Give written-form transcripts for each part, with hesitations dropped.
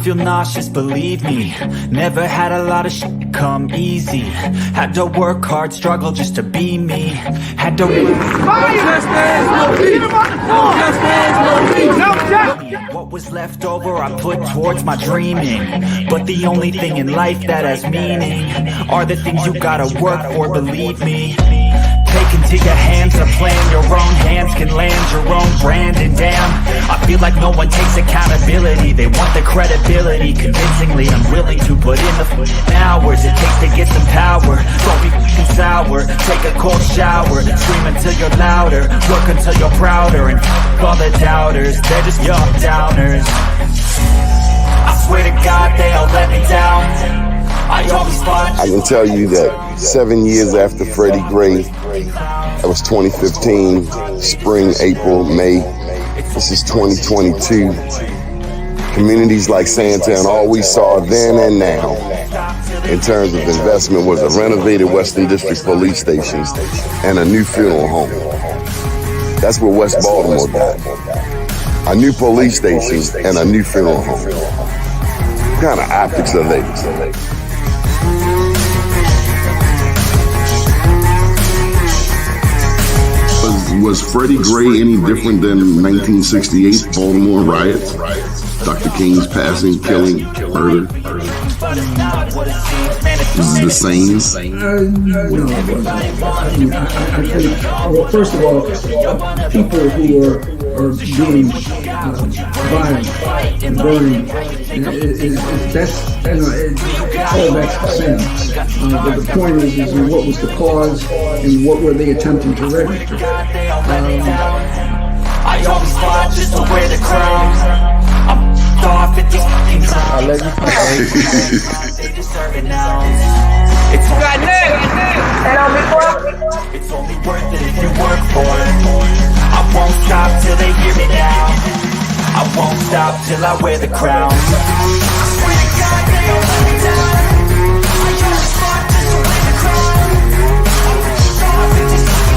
feel nauseous, believe me. Never had a lot of shit come easy. Had to work hard, struggle just to be me. Had to what was left over I put towards my dreaming. But the only thing in life that has meaning are the things you gotta work for, believe me. Take into your hands a plan, your own hands can land your own brand. And damn, I feel like no one takes accountability. They want the credibility, convincingly unwilling to put in the hours it takes to get some power. Don't be sour, take a cold shower, scream until you're louder, work until you're prouder. And all the doubters, they're just young downers. I swear to God they all let me down. I can tell you that 7 years after Freddie Gray, that was 2015, spring, April, May. This is 2022. Communities like Sandtown, all we saw then and now in terms of investment was a renovated Western District Police Station and a new funeral home. That's what West Baltimore got. A new police station and a new funeral home. What kind of optics are they? Was Freddie Gray any different than 1968 Baltimore riots? Dr. King's passing, killing, murder? Is it the same? No, I think, well, first of all, people who are doing violence and burning, that's the same. But the point is what was the cause and what were they attempting to remedy? I always fought just to wear the crown. I'm off at these fucking clowns. They deserve it now. It's only worth it if you work for it. I won't stop till they hear me now. I won't stop till I wear the crown. I swear to God they all let me down. I always fought just to wear the crown. I'm off at these fucking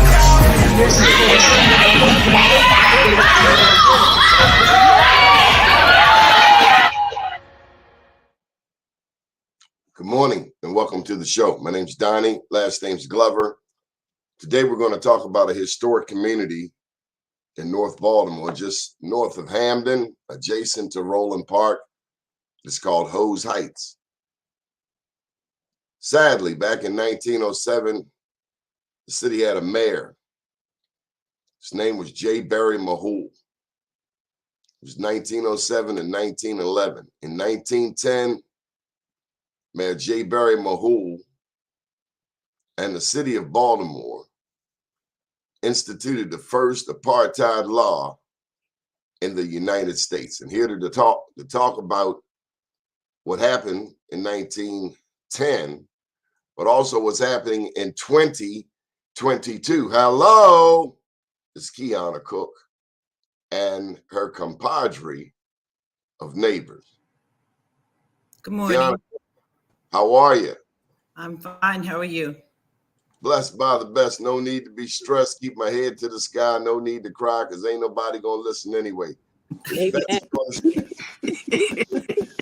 Good morning and welcome to the show. My name's Donnie, last name's Glover. Today we're going to talk about a historic community in North Baltimore, just north of Hamden, adjacent to Roland Park. It's called Hose Heights. Sadly, back in 1907, the city had a mayor. His name was J. Barry Mahool. It was 1907 and 1911. In 1910, Mayor J. Barry Mahool and the city of Baltimore instituted the first apartheid law in the United States. And here to talk about what happened in 1910, but also what's happening in 2022. Hello, it's Kiana Cook and her compadre of neighbors. Good morning. Kiana, how are you? I'm fine. How are you? Blessed by the best. No need to be stressed. Keep my head to the sky. No need to cry because ain't nobody going to listen anyway. Good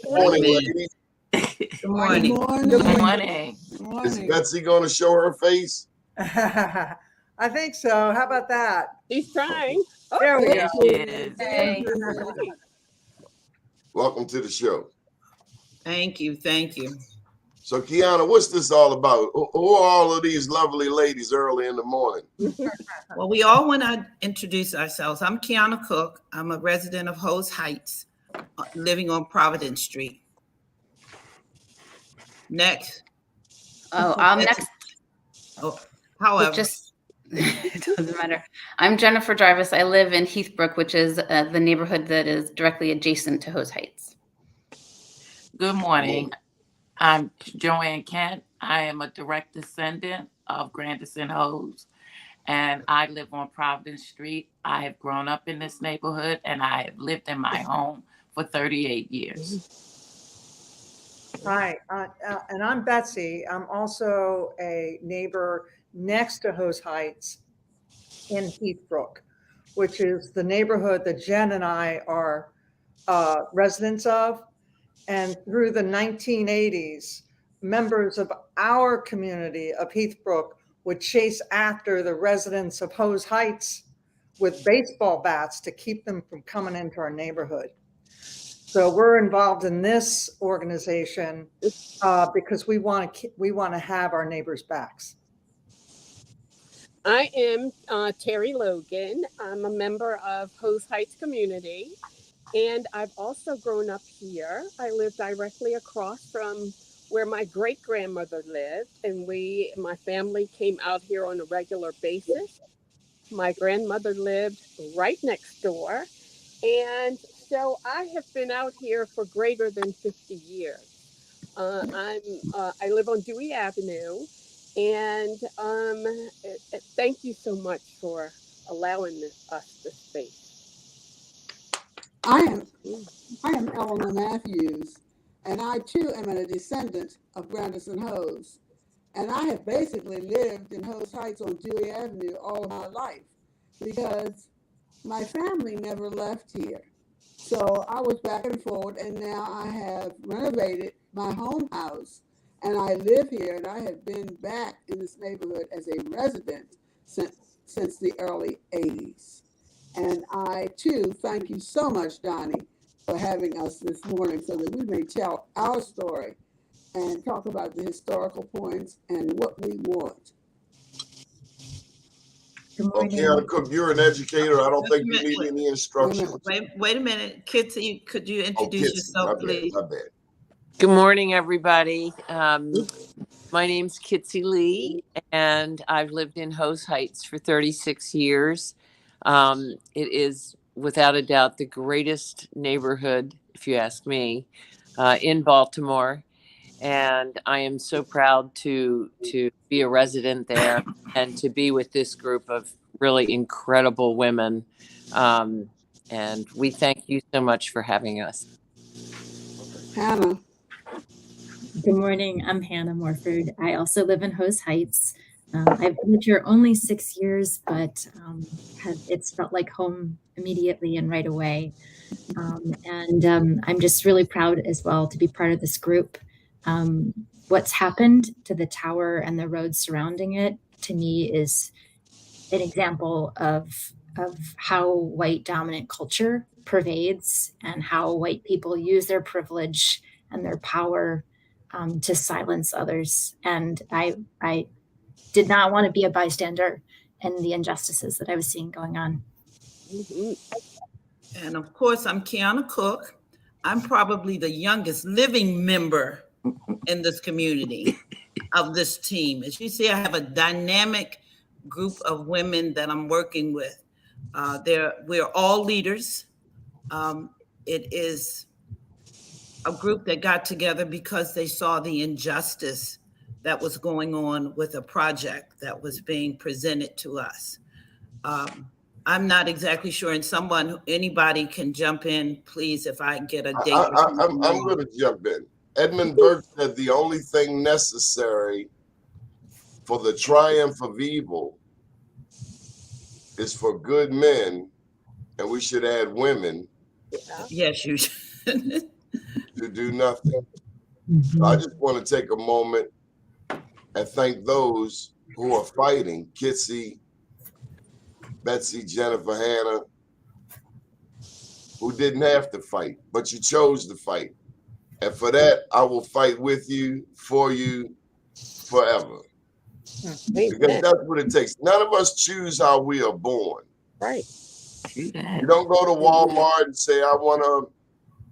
morning, ladies. Good morning. Good morning. Is Betsy going to show her face? I think so. How about that? She's trying. There we go. Hey. Welcome to the show. Thank you. Thank you. So, Kiana, what's this all about? Who are all of these lovely ladies early in the morning? Well, we all want to introduce ourselves. I'm Kiana Cook. I'm a resident of Hose Heights, living on Providence Street. Next. Oh, I'm next. Oh, however. It doesn't matter. I'm Jennifer Jarvis. I live in Heathbrook, which is the neighborhood that is directly adjacent to Hose Heights. Good morning. I'm Joanne Kent. I am a direct descendant of Grandison Hose, and I live on Providence Street. I have grown up in this neighborhood, and I have lived in my home for 38 years. Hi, and I'm Betsy. I'm also a neighbor next to Hose Heights in Heathbrook, which is the neighborhood that Jen and I are residents of. And through the 1980s, members of our community of Heathbrook would chase after the residents of Hose Heights with baseball bats to keep them from coming into our neighborhood. So we're involved in this organization because we want to have our neighbors' backs. I am Terry Logan. I'm a member of Hose Heights community, and I've also grown up here. I live directly across from where my great-grandmother lived, and my family came out here on a regular basis. My grandmother lived right next door, and so I have been out here for greater than 50 years. I live on Dewey Avenue, and thank you so much for allowing us this space. I am Eleanor Matthews, and I too am a descendant of Grandison Hose. And I have basically lived in Hose Heights on Dewey Avenue all of my life because my family never left here. So I was back and forth, and now I have renovated my home house, and I live here, and I have been back in this neighborhood as a resident since the early 80s. And I, too, thank you so much, Donnie, for having us this morning so that we may tell our story and talk about the historical points and what we want. Okay, Cook, you're an educator. I don't think you need any instructions. Wait a minute. Kitsy, could you introduce yourself, please? My bad. Good morning, everybody. My name's Kitsy Lee, and I've lived in Hose Heights for 36 years. It is, without a doubt, the greatest neighborhood, if you ask me, in Baltimore. And I am so proud to be a resident there and to be with this group of really incredible women. And we thank you so much for having us. Hannah. Good morning. I'm Hannah Morford. I also live in Hose Heights. I've lived here only 6 years, but it's felt like home immediately and right away. I'm just really proud as well to be part of this group. What's happened to the tower and the roads surrounding it, to me, is an example of how white dominant culture pervades and how white people use their privilege and their power to silence others. And I did not want to be a bystander in the injustices that I was seeing going on. And of course, I'm Kiana Cook. I'm probably the youngest living member in this community of this team. As you see, I have a dynamic group of women that I'm working with. We're all leaders. It is a group that got together because they saw the injustice that was going on with a project that was being presented to us. I'm not exactly sure, and anybody can jump in, please, if I get a date. I'm going to jump in. Edmund Burke said the only thing necessary for the triumph of evil is for good men, and we should add women. Yes, you should. To do nothing. So I just want to take a moment and thank those who are fighting. Kitsy, Betsy, Jennifer, Hannah, who didn't have to fight, but you chose to fight. And for that, I will fight with you, for you, forever. Because that's what it takes. None of us choose how we are born. Right. You don't go to Walmart and say, I want to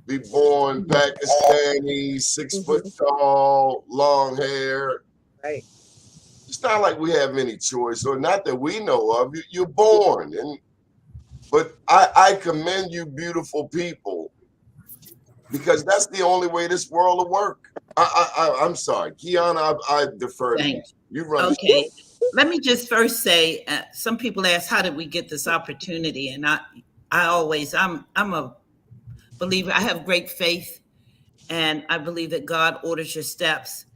be born Pakistani, 6 foot tall, long hair. Right. It's not like we have any choice, or not that we know of. You're born. But I commend you, beautiful people, because that's the only way this world will work. I'm sorry, Kiana, I defer to you. You run. Okay, let me just first say, some people ask, how did we get this opportunity? And I'm a believer. I have great faith, and I believe that God orders your steps.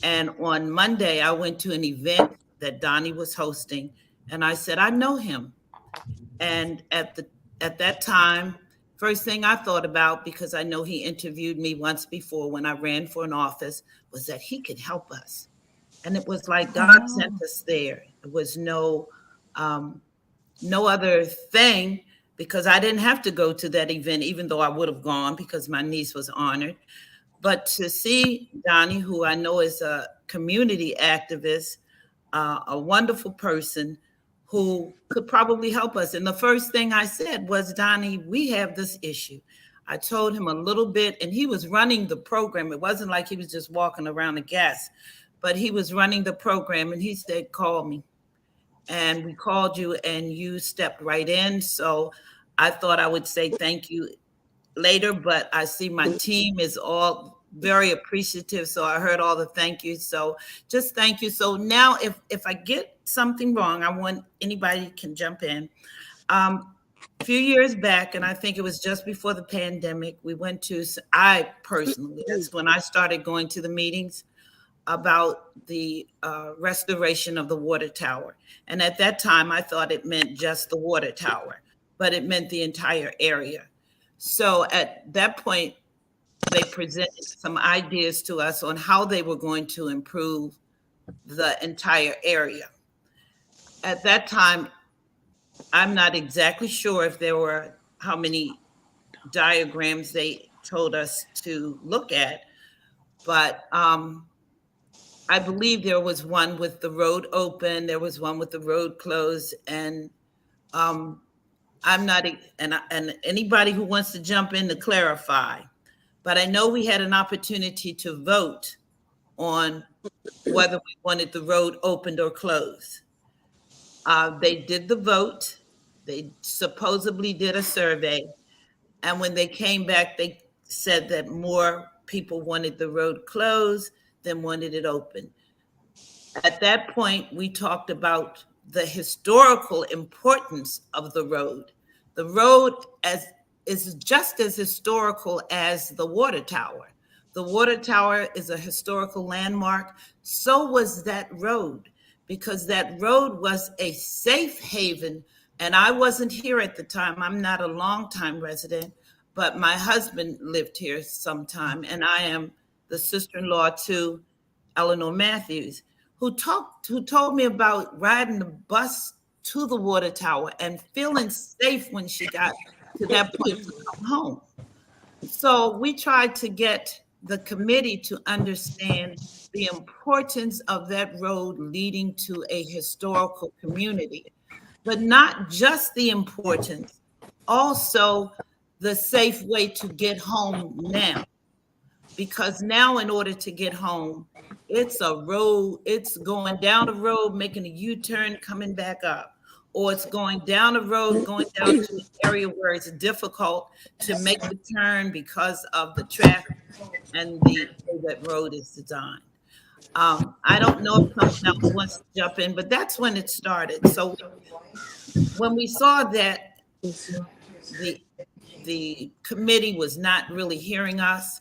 And on Monday, I went to an event that Donnie was hosting, and I said, I know him. And at that time, first thing I thought about, because I know he interviewed me once before when I ran for an office, was that he could help us. And it was like God sent us there. It was no other thing, because I didn't have to go to that event, even though I would have gone because my niece was honored. But to see Donnie, who I know is a community activist, a wonderful person who could probably help us. And the first thing I said was, Donnie, we have this issue. I told him a little bit, and he was running the program. It wasn't like he was just walking around a guest, but he was running the program, and he said, call me. And we called you, and you stepped right in. So I thought I would say thank you later, but I see my team is all very appreciative. So I heard all the thank yous. So just thank you. So now if I get something wrong, I want anybody can jump in. A few years back, and I think it was just before the pandemic, we went to, I personally, that's when I started going to the meetings about the restoration of the water tower. And at that time, I thought it meant just the water tower, but it meant the entire area. So at that point, they presented some ideas to us on how they were going to improve the entire area. At that time, I'm not exactly sure if there were how many diagrams they told us to look at, but I believe there was one with the road open, there was one with the road closed, and I'm not, and anybody who wants to jump in to clarify, but I know we had an opportunity to vote on whether we wanted the road opened or closed. They did the vote. They supposedly did a survey. And when they came back, they said that more people wanted the road closed than wanted it open. At that point, we talked about the historical importance of the road. The road is just as historical as the water tower. The water tower is a historical landmark. So was that road, because that road was a safe haven. And I wasn't here at the time. I'm not a longtime resident, but my husband lived here sometime, and I am the sister-in-law to Eleanor Matthews, who told me about riding the bus to the water tower and feeling safe when she got to that point to come home. So we tried to get the committee to understand the importance of that road leading to a historical community, but not just the importance, also the safe way to get home now. Because now, in order to get home, it's a road, it's going down the road, making a U-turn, coming back up, or it's going down the road, going down to an area where it's difficult to make the turn because of the traffic and the way that road is designed. I don't know if someone else wants to jump in, but that's when it started. So when we saw that the committee was not really hearing us,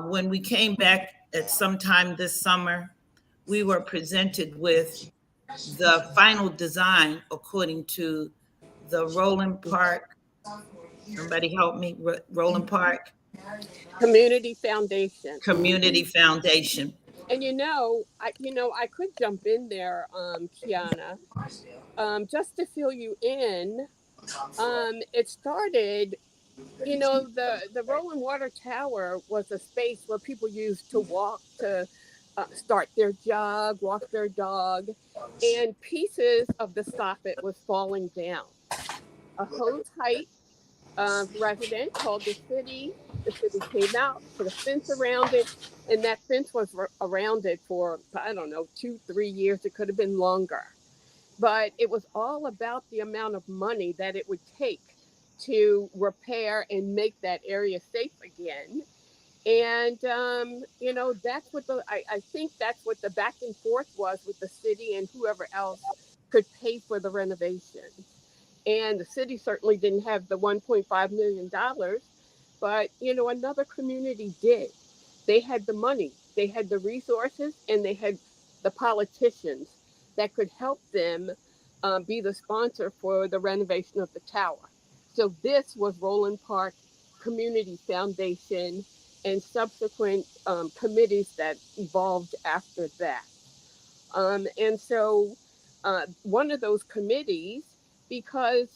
when we came back at some time this summer, we were presented with the final design according to the Roland Park. Somebody help me, Roland Park? Community Foundation. Community Foundation. And I could jump in there, Kiana, just to fill you in. It started, the Rolling Water Tower was a space where people used to walk to start their jog, walk their dog, and pieces of the soffit was falling down. A Hose Heights resident called the city. The city came out, put a fence around it, and that fence was around it for, 2-3 years. It could have been longer. But it was all about the amount of money that it would take to repair and make that area safe again. And, that's what I think that's what the back and forth was with the city and whoever else could pay for the renovation. And the city certainly didn't have the $1.5 million, but, another community did. They had the money, they had the resources, and they had the politicians that could help them be the sponsor for the renovation of the tower. So this was Roland Park Community Foundation and subsequent committees that evolved after that. And so one of those committees, because,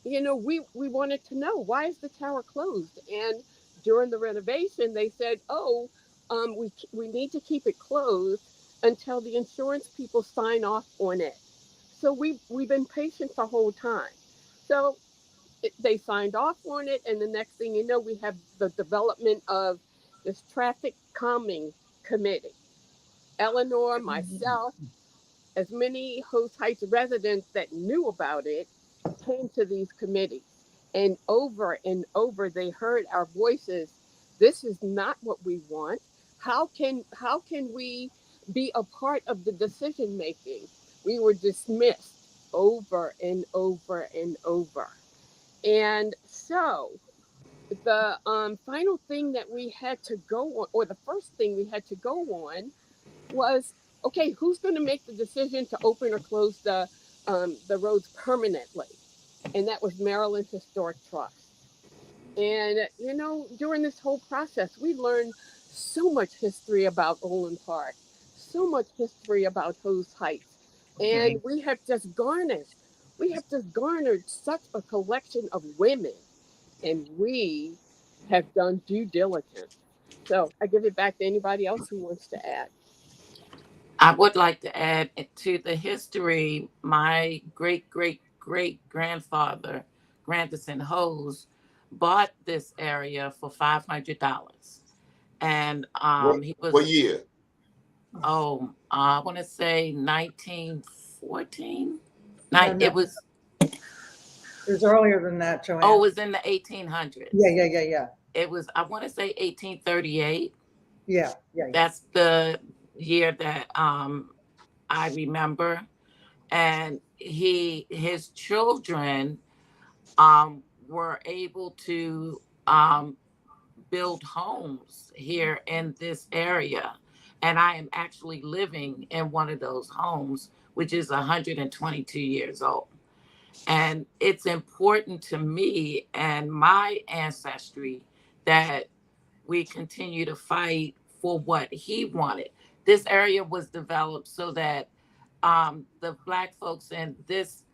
we wanted to know, why is the tower closed? And during the renovation, they said, oh, we need to keep it closed until the insurance people sign off on it. So we've been patient the whole time. So they signed off on it, and the next thing you know, we have the development of this traffic calming committee. Eleanor, myself, as many Host Heights residents that knew about it came to these committees. And over they heard our voices. This is not what we want. How can we be a part of the decision making? We were dismissed over and over and over. And so the final thing that we had to go on, or the first thing we had to go on, was, okay, who's going to make the decision to open or close the roads permanently? And that was Maryland Historic Trust. And during this whole process, we learned so much history about Olin Park, so much history about Hose Heights, and we have just garnered such a collection of women, and we have done due diligence. So I give it back to anybody else who wants to add. I would like to add to the history, my great great great grandfather, Grandison Hose, bought this area for $500. And he What was, year? I want to say 1914. No, no, It was, it was earlier than that, Joanne. it was in the 1800s. Yeah. It was, I want to say 1838. Yeah. That's the year that I remember. And his children were able to build homes here in this area. And I am actually living in one of those homes, which is 122 years old. And it's important to me and my ancestry that we continue to fight for what he wanted. This area was developed so that the Black folks in this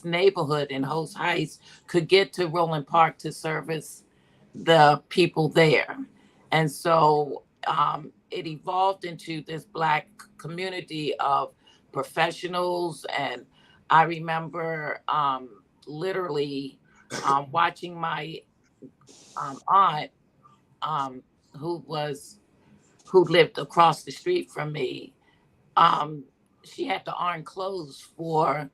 neighborhood in Hose Heights could get to Roland Park to service the people there. And so it evolved into this Black community of professionals. And I remember literally watching my aunt, who lived across the street from me. She had to iron clothes for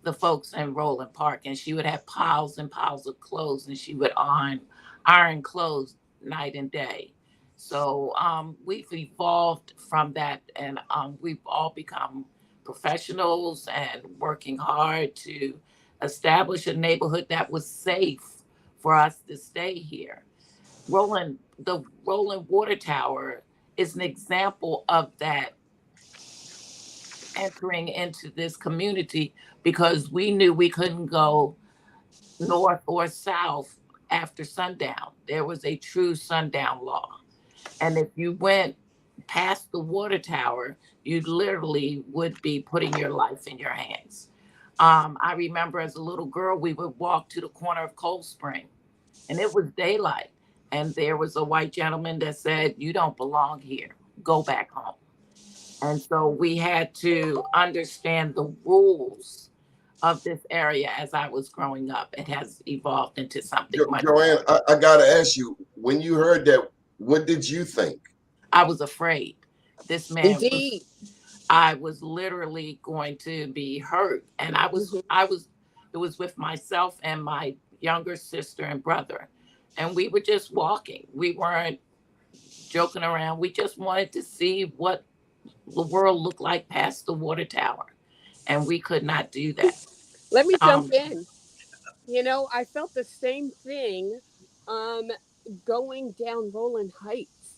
the folks in Roland Park, and she would have piles and piles of clothes, and she would iron clothes night and day. So we've evolved from that, and we've all become professionals and working hard to establish a neighborhood that was safe for us to stay here. The Roland Water Tower is an example of that, entering into this community, because we knew we couldn't go north or south after sundown. There was a true sundown law. And if you went past the water tower, you literally would be putting your life in your hands. I remember as a little girl, we would walk to the corner of Cold Spring, and it was daylight. And there was a white gentleman that said, "You don't belong here. Go back home." And so we had to understand the rules of this area as I was growing up. It has evolved into something much. Joanne, I got to ask you, when you heard that, what did you think? I was afraid. This man Indeed. I was literally going to be hurt. And it was with myself and my younger sister and brother. And we were just walking. We weren't joking around. We just wanted to see what the world looked like past the water tower. And we could not do that. Let me jump in. I felt the same thing going down Roland Heights.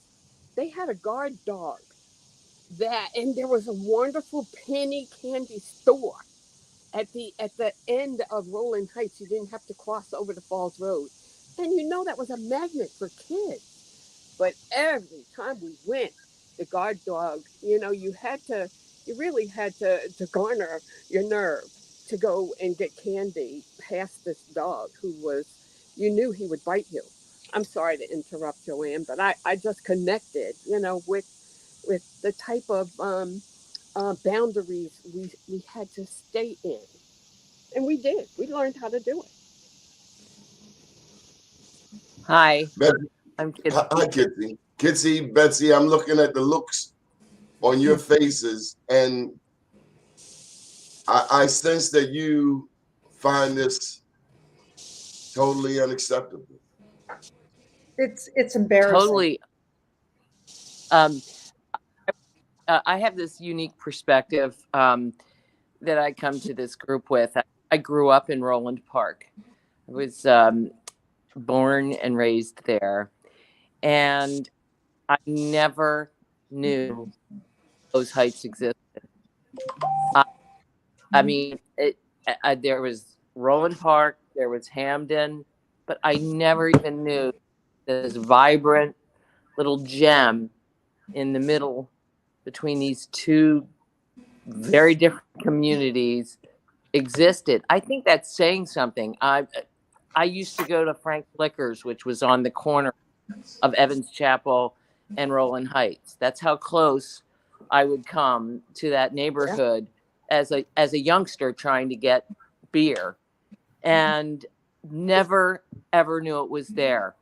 They had a guard dog and there was a wonderful penny candy store. at the end of Rolling Heights, you didn't have to cross over the Falls Road. And that was a magnet for kids. But every time we went, the guard dog, you really had to garner your nerve to go and get candy past this dog you knew he would bite you. I'm sorry to interrupt, Joanne, but I just connected, with the type of boundaries we had to stay in. And we did. We learned how to do it. Hi, Betsy, I'm Kitsy. hi, Kitsy. Kitsy, Betsy, I'm looking at the looks on your faces, and I sense that you find this totally unacceptable. It's embarrassing. Totally. I have this unique perspective that I come to this group with. I grew up in Roland Park. I was born and raised there, and I never knew those heights existed. I mean, there was Roland Park, there was Hamden, but I never even knew this vibrant little gem in the middle between these two very different communities existed. I think that's saying something. I used to go to Frank Liquors, which was on the corner of Evans Chapel and Roland Heights. That's how close I would come to that neighborhood as a youngster trying to get beer, and never ever knew it was there.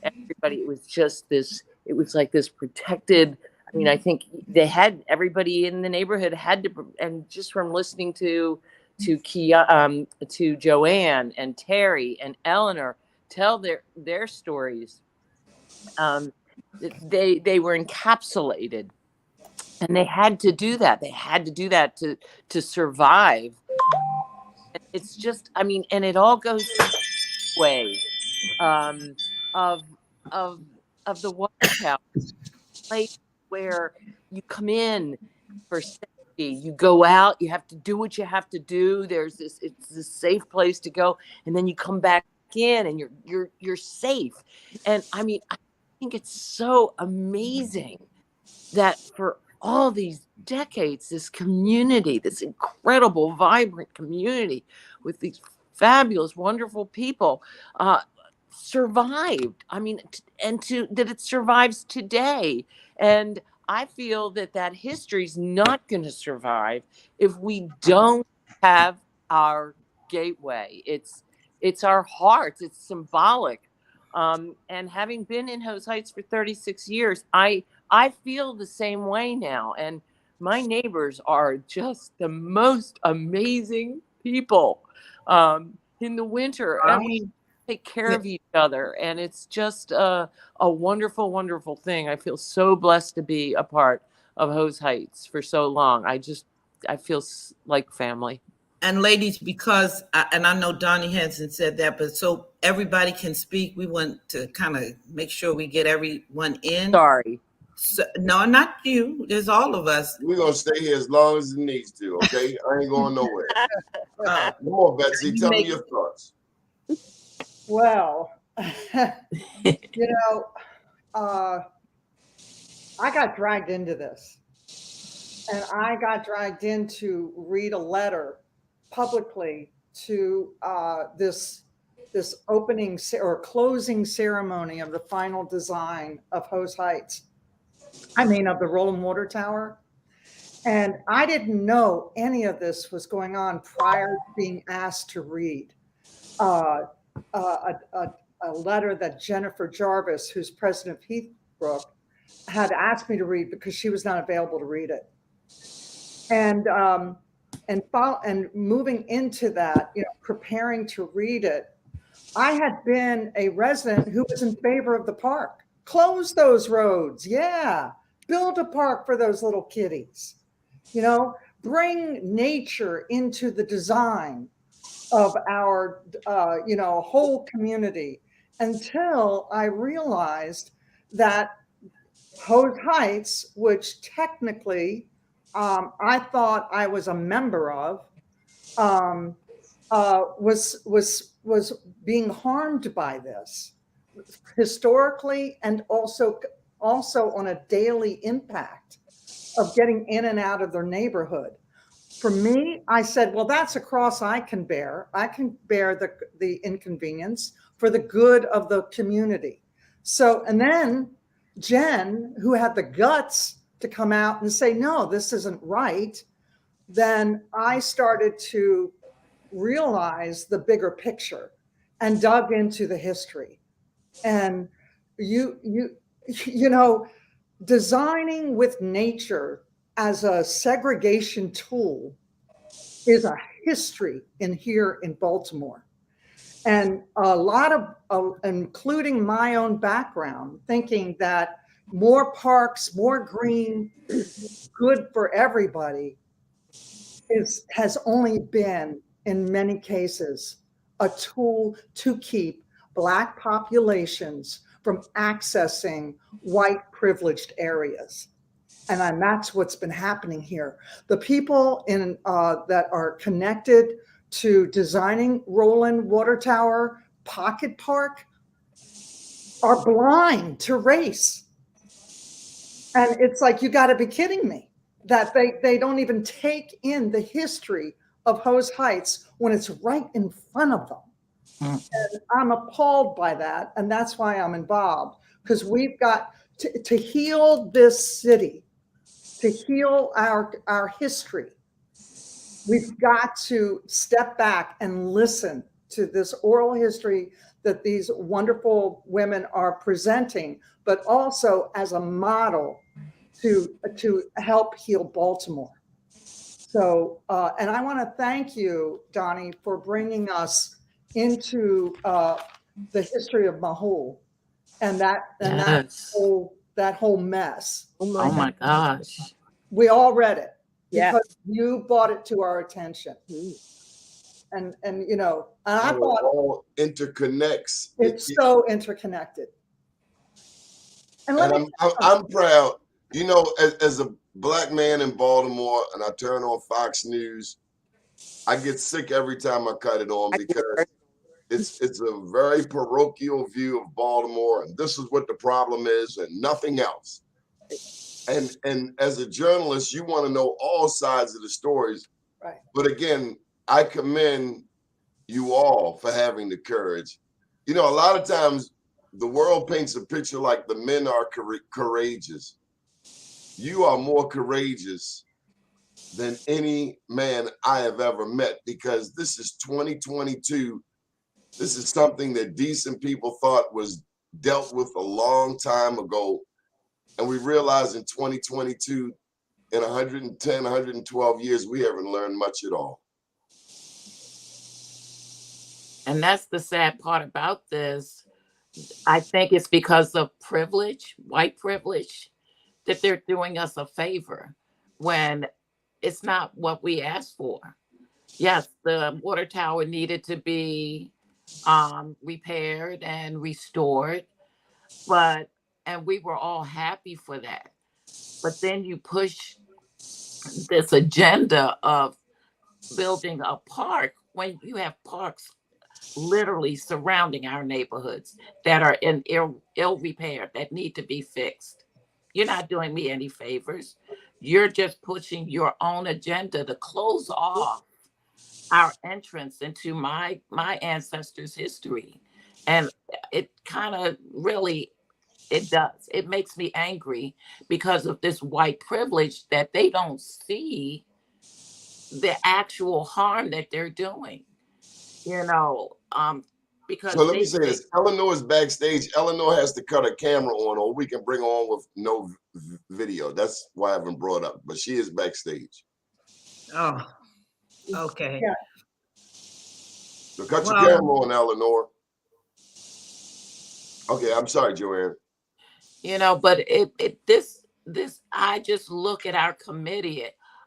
Everybody, it was just this. It was like this protected. I mean, I think everybody in the neighborhood had to, and just from listening to Joanne and Terry and Eleanor tell their stories, they were encapsulated, and they had to do that. They had to do that to survive. It's just, I mean, and it all goes this way of the water tower, place where you come in for safety, you go out, you have to do what you have to do. It's a safe place to go, and then you come back in, and you're safe. And I mean, I think it's so amazing that for all these decades, this community, this incredible, vibrant community with these fabulous, wonderful people, survived. I mean, that it survives today. And I feel that history is not going to survive if we don't have our gateway. It's our hearts. It's symbolic. And having been in Hose Heights for 36 years, I feel the same way now. And my neighbors are just the most amazing people. In the winter, and we take care of each other, and it's just a wonderful, wonderful thing. I feel so blessed to be a part of Hose Heights for so long. I feel like family. And ladies, because, and I know Donnie hasn't said that, but so everybody can speak, we want to kind of make sure we get everyone in. Sorry. So, no, not you. There's all of us. We're going to stay here as long as it needs to, okay? I ain't going nowhere. Come on, Betsy, tell me your thoughts. Well, I got dragged into this. And I got dragged in to read a letter publicly to this opening or closing ceremony of the final design of Hose Heights. I mean, of the Rolling Water Tower. And I didn't know any of this was going on prior to being asked to read a letter that Jennifer Jarvis, who's president of Heathbrook, had asked me to read because she was not available to read it. And moving into that, preparing to read it, I had been a resident who was in favor of the park. Close those roads, yeah. Build a park for those little kitties. Bring nature into the design of our, whole community, until I realized that Hose Heights, which technically I thought I was a member of, was being harmed by this historically, and also on a daily impact of getting in and out of their neighborhood. For me, I said, well, that's a cross I can bear. I can bear the inconvenience for the good of the community. So, and then Jen, who had the guts to come out and say, no, this isn't right, then I started to realize the bigger picture and dug into the history. And you know, designing with nature as a segregation tool is a history here in Baltimore. And a lot of, including my own background, thinking that more parks, more green, good for everybody, has only been, in many cases, a tool to keep Black populations from accessing white privileged areas. And that's what's been happening here. The people that are connected to designing Roland Water Tower Pocket Park are blind to race. And it's like, you got to be kidding me that they don't even take in the history of Hose Heights when it's right in front of them. And I'm appalled by that. And that's why I'm involved, because we've got to heal this city, to heal our history. We've got to step back and listen to this oral history that these wonderful women are presenting, but also as a model to help heal Baltimore. So, and I want to thank you, Donnie, for bringing us into the history of Mahul and that whole mess. Oh my gosh. We all read it Yeah. because you brought it to our attention. And you know, and I It thought all interconnects. it's so interconnected. And I'm proud, you know, as a Black man in Baltimore, and I turn on Fox News, I get sick every time I cut it on, because it's a very parochial view of Baltimore, and this is what the problem is and nothing else. And as a journalist, you want to know all sides of the stories. Right. But again, I commend you all for having the courage. You know, a lot of times the world paints a picture like the men are courageous. You are more courageous than any man I have ever met, because this is 2022. This is something that decent people thought was dealt with a long time ago. And we realize in 2022, in 110, 112 years, we haven't learned much at all. And that's the sad part about this. I think it's because of privilege, white privilege, that they're doing us a favor when it's not what we asked for. Yes, the water tower needed to be repaired and restored, and we were all happy for that. But then you push this agenda of building a park when you have parks literally surrounding our neighborhoods that are in ill repair, that need to be fixed. You're not doing me any favors. You're just pushing your own agenda to close off our entrance into my ancestors' history. And it kind of really, it does. It makes me angry because of this white privilege that they don't see the actual harm that they're doing. You know, because so let me say this. Eleanor is backstage. Eleanor has to cut her camera on, or we can bring her on with no video. That's why I haven't brought up, but she is backstage. Oh, okay. Yeah. So cut your camera on, Eleanor. Okay, I'm sorry, Joanne. You know, but this I just look at our committee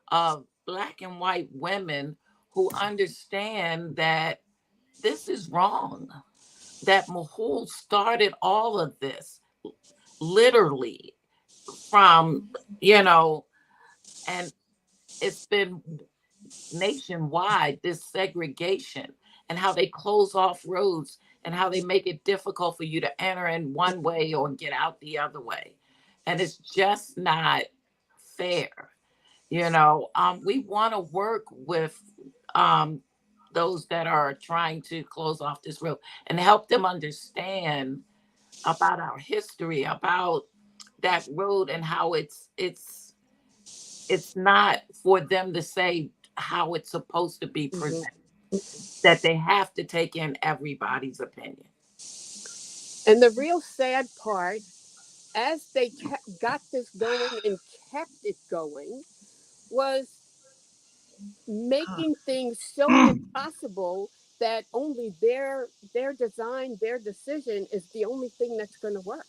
of Black and white women who understand that this is wrong, that Mahul started all of this, literally, from, you know, and it's been nationwide, this segregation and how they close off roads and how they make it difficult for you to enter in one way or get out the other way. And it's just not fair. We want to work with those that are trying to close off this road and help them understand about our history, about that road, and how it's not for them to say how it's supposed to be presented, that they have to take in everybody's opinion. And the real sad part, as they got this going and kept it going, was making things so impossible that only their design, their decision is the only thing that's going to work.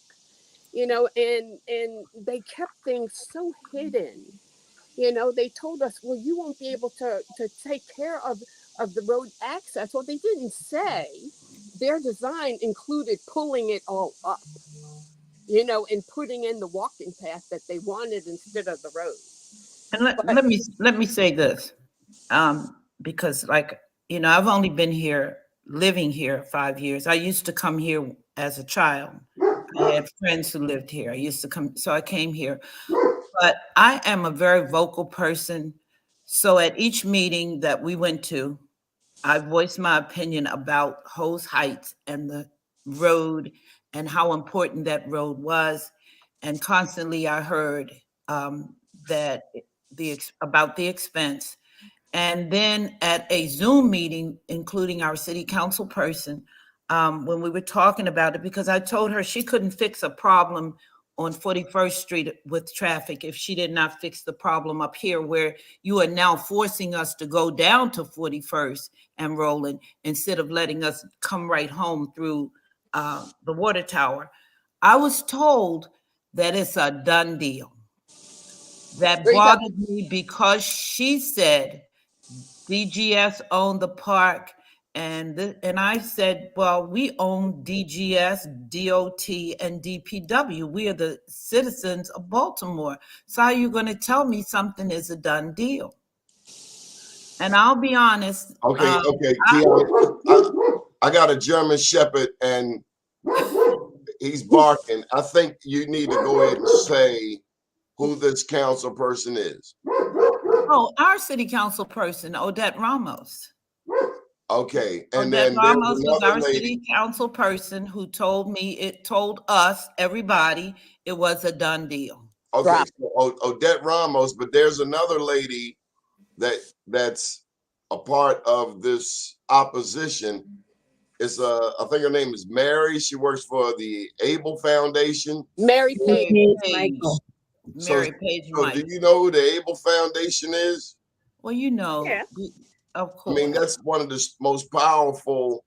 And they kept things so hidden. They told us, well, you won't be able to take care of the road access. Well, they didn't say their design included pulling it all up, and putting in the walking path that they wanted instead of the road. And let me say this, because I've only been here, living here 5 years. I used to come here as a child. I had friends who lived here. I used to come, so I came here. But I am a very vocal person. So at each meeting that we went to, I voiced my opinion about Hose Heights and the road and how important that road was. And constantly I heard that about the expense. And then at a Zoom meeting, including our city council person, when we were talking about it, because I told her she couldn't fix a problem on 41st Street with traffic if she did not fix the problem up here, where you are now forcing us to go down to 41st and Roland instead of letting us come right home through the water tower. I was told that it's a done deal. That bothered me because she said DGS owned the park, and I said, well, we own DGS, DOT, and DPW. We are the citizens of Baltimore. So how are you going to tell me something is a done deal? And I'll be honest. Okay. Keon, I got a German Shepherd, and he's barking. I think you need to go ahead and say who this council person is. Oh, our city council person, Odette Ramos. Okay, and Odette then Ramos was our city council person who told us, everybody, it was a done deal. Okay, so Odette Ramos, but there's another lady that's a part of this opposition. I think her name is Mary. She works for the Able Foundation. Mary Page. Mary Page. So do you know who the Able Foundation is? Well, yeah. Of course. I mean, that's one of the most powerful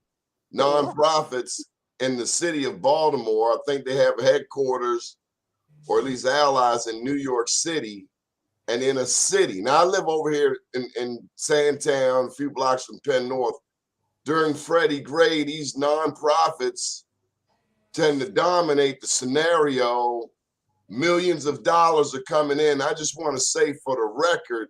nonprofits in the city of Baltimore. I think they have headquarters, or at least allies, in New York City and in a city. Now, I live over here in Sandtown, a few blocks from Penn North. During Freddie Gray, these nonprofits tend to dominate the scenario. Millions of dollars are coming in. I just want to say for the record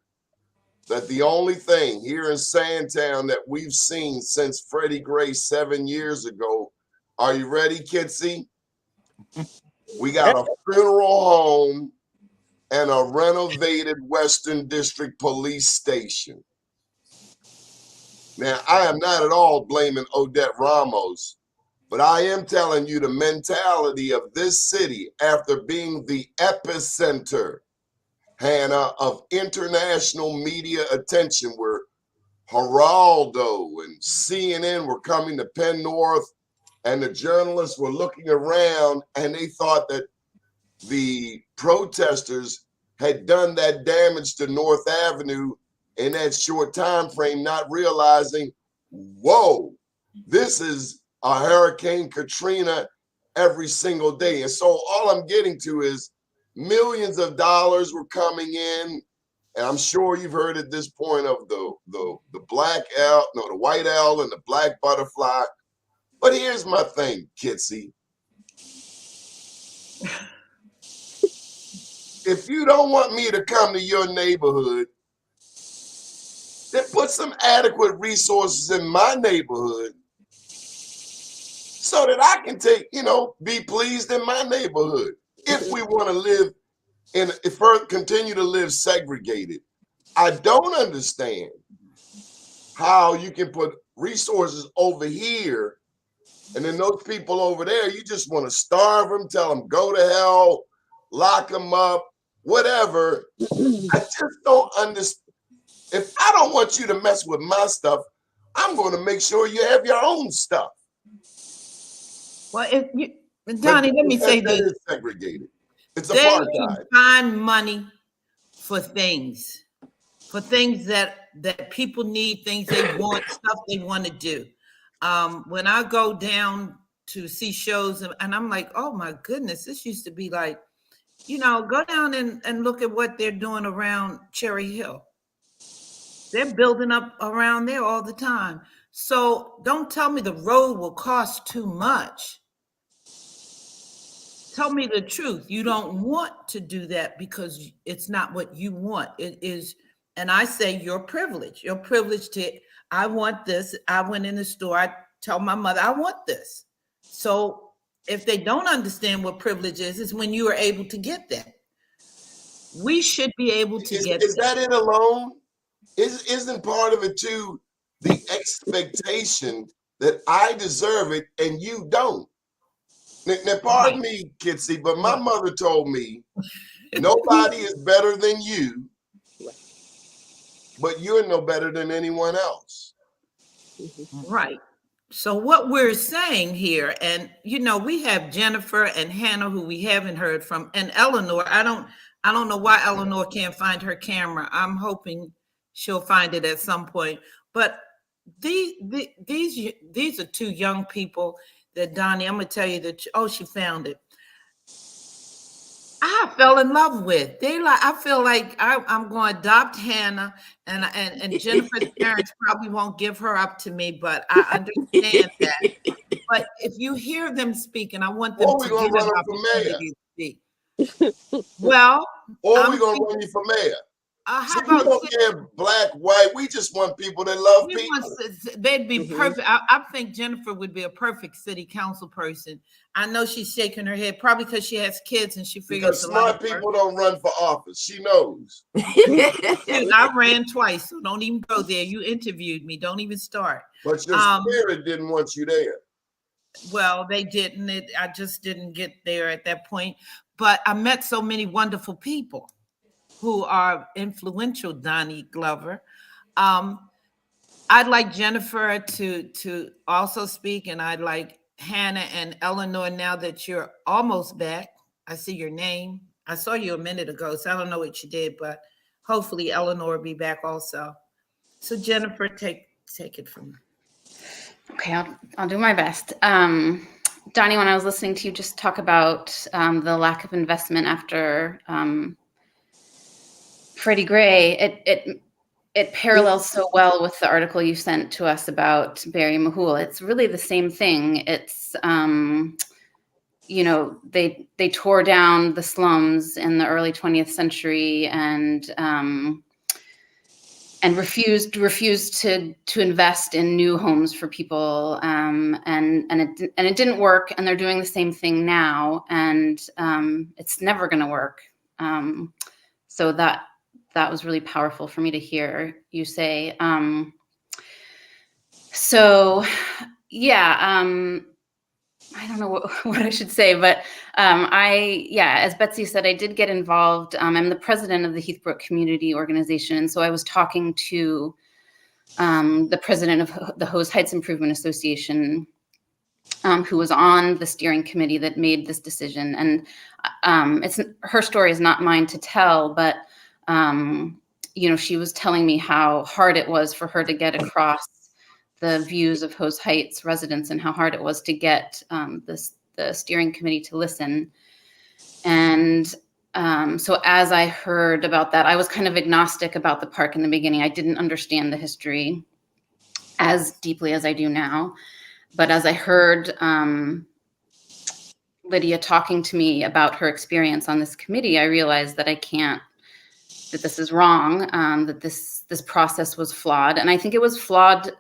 that the only thing here in Sandtown that we've seen since Freddie Gray 7 years ago, are you ready, Kitsy? We got a funeral home and a renovated Western District Police Station. Now, I am not at all blaming Odette Ramos, but I am telling you the mentality of this city after being the epicenter, Hannah, of international media attention, where Geraldo and CNN were coming to Penn North, and the journalists were looking around and they thought that the protesters had done that damage to North Avenue in that short time frame, not realizing, whoa, this is a Hurricane Katrina every single day. And so all I'm getting to is millions of dollars were coming in, and I'm sure you've heard at this point of the black owl, no, the white owl and the black butterfly. But here's my thing, Kitsy. If you don't want me to come to your neighborhood, then put some adequate resources in my neighborhood so that I can be pleased in my neighborhood. If we want to live continue to live segregated, I don't understand how you can put resources over here and then those people over there, you just want to starve them, tell them go to hell, lock them up, whatever. I just don't understand. If I don't want you to mess with my stuff, I'm going to make sure you have your own stuff. Well, Donnie, let me say this. That is segregated. It's they apartheid. can find money for things that people need, things they want, stuff they want to do. When I go down to see shows and I'm like, oh my goodness, this used to be like, go down and look at what they're doing around Cherry Hill. They're building up around there all the time. So don't tell me the road will cost too much. Tell me the truth. You don't want to do that because it's not what you want. It is, and I say your privilege. Your privilege I want this. I went in the store. I tell my mother, I want this. So if they don't understand what privilege is when you are able to get that. We should be able to get that. Is that it alone? Isn't part of it too the expectation that I deserve it and you don't? Now pardon me, Kitsy, but my mother told me nobody is better than you, but you're no better than anyone else. Right. So what we're saying here, and we have Jennifer and Hannah, who we haven't heard from, and Eleanor. I don't know why Eleanor can't find her camera. I'm hoping she'll find it at some point. But these are two young people that Donnie, I'm gonna tell you that she found it. I fell in love with. I feel like I'm going to adopt Hannah, and Jennifer's parents probably won't give her up to me, but I understand that. But if you hear them speak, and I want them to get an opportunity to speak. Well, or we're gonna run you for mayor. How about we don't care black, white. We just want people that love people. They'd be perfect. I think Jennifer would be a perfect city council person. I know she's shaking her head, probably because she has kids and she figures smart people don't run for office. She knows. I ran twice, so don't even go there. You interviewed me. Don't even start. But your spirit didn't want you there. Well, they didn't. I just didn't get there at that point. But I met so many wonderful people who are influential, Donnie Glover. I'd like Jennifer to also speak, and I'd like Hannah and Eleanor, now that you're almost back. I see your name. I saw you a minute ago, so I don't know what you did, but hopefully Eleanor will be back also. So Jennifer, take it from me. Okay, I'll do my best. Donnie, when I was listening to you just talk about the lack of investment after Freddie Gray, it parallels so well with the article you sent to us about Barry Mahul. It's really the same thing. It's they tore down the slums in the early 20th century and refused to invest in new homes for people, and it didn't work. And they're doing the same thing now, and it's never going to work. So that was really powerful for me to hear you say. I don't know what I should say, but as Betsy said, I did get involved. I'm the president of the Heathbrook Community Organization. And so I was talking to the president of the Hose Heights Improvement Association, who was on the steering committee that made this decision. And her story is not mine to tell, but she was telling me how hard it was for her to get across the views of Hose Heights residents and how hard it was to get the steering committee to listen. And so as I heard about that, I was kind of agnostic about the park in the beginning. I didn't understand the history as deeply as I do now. But as I heard Lydia talking to me about her experience on this committee, I realized that I can't this is wrong, that this process was flawed. And I think it was flawed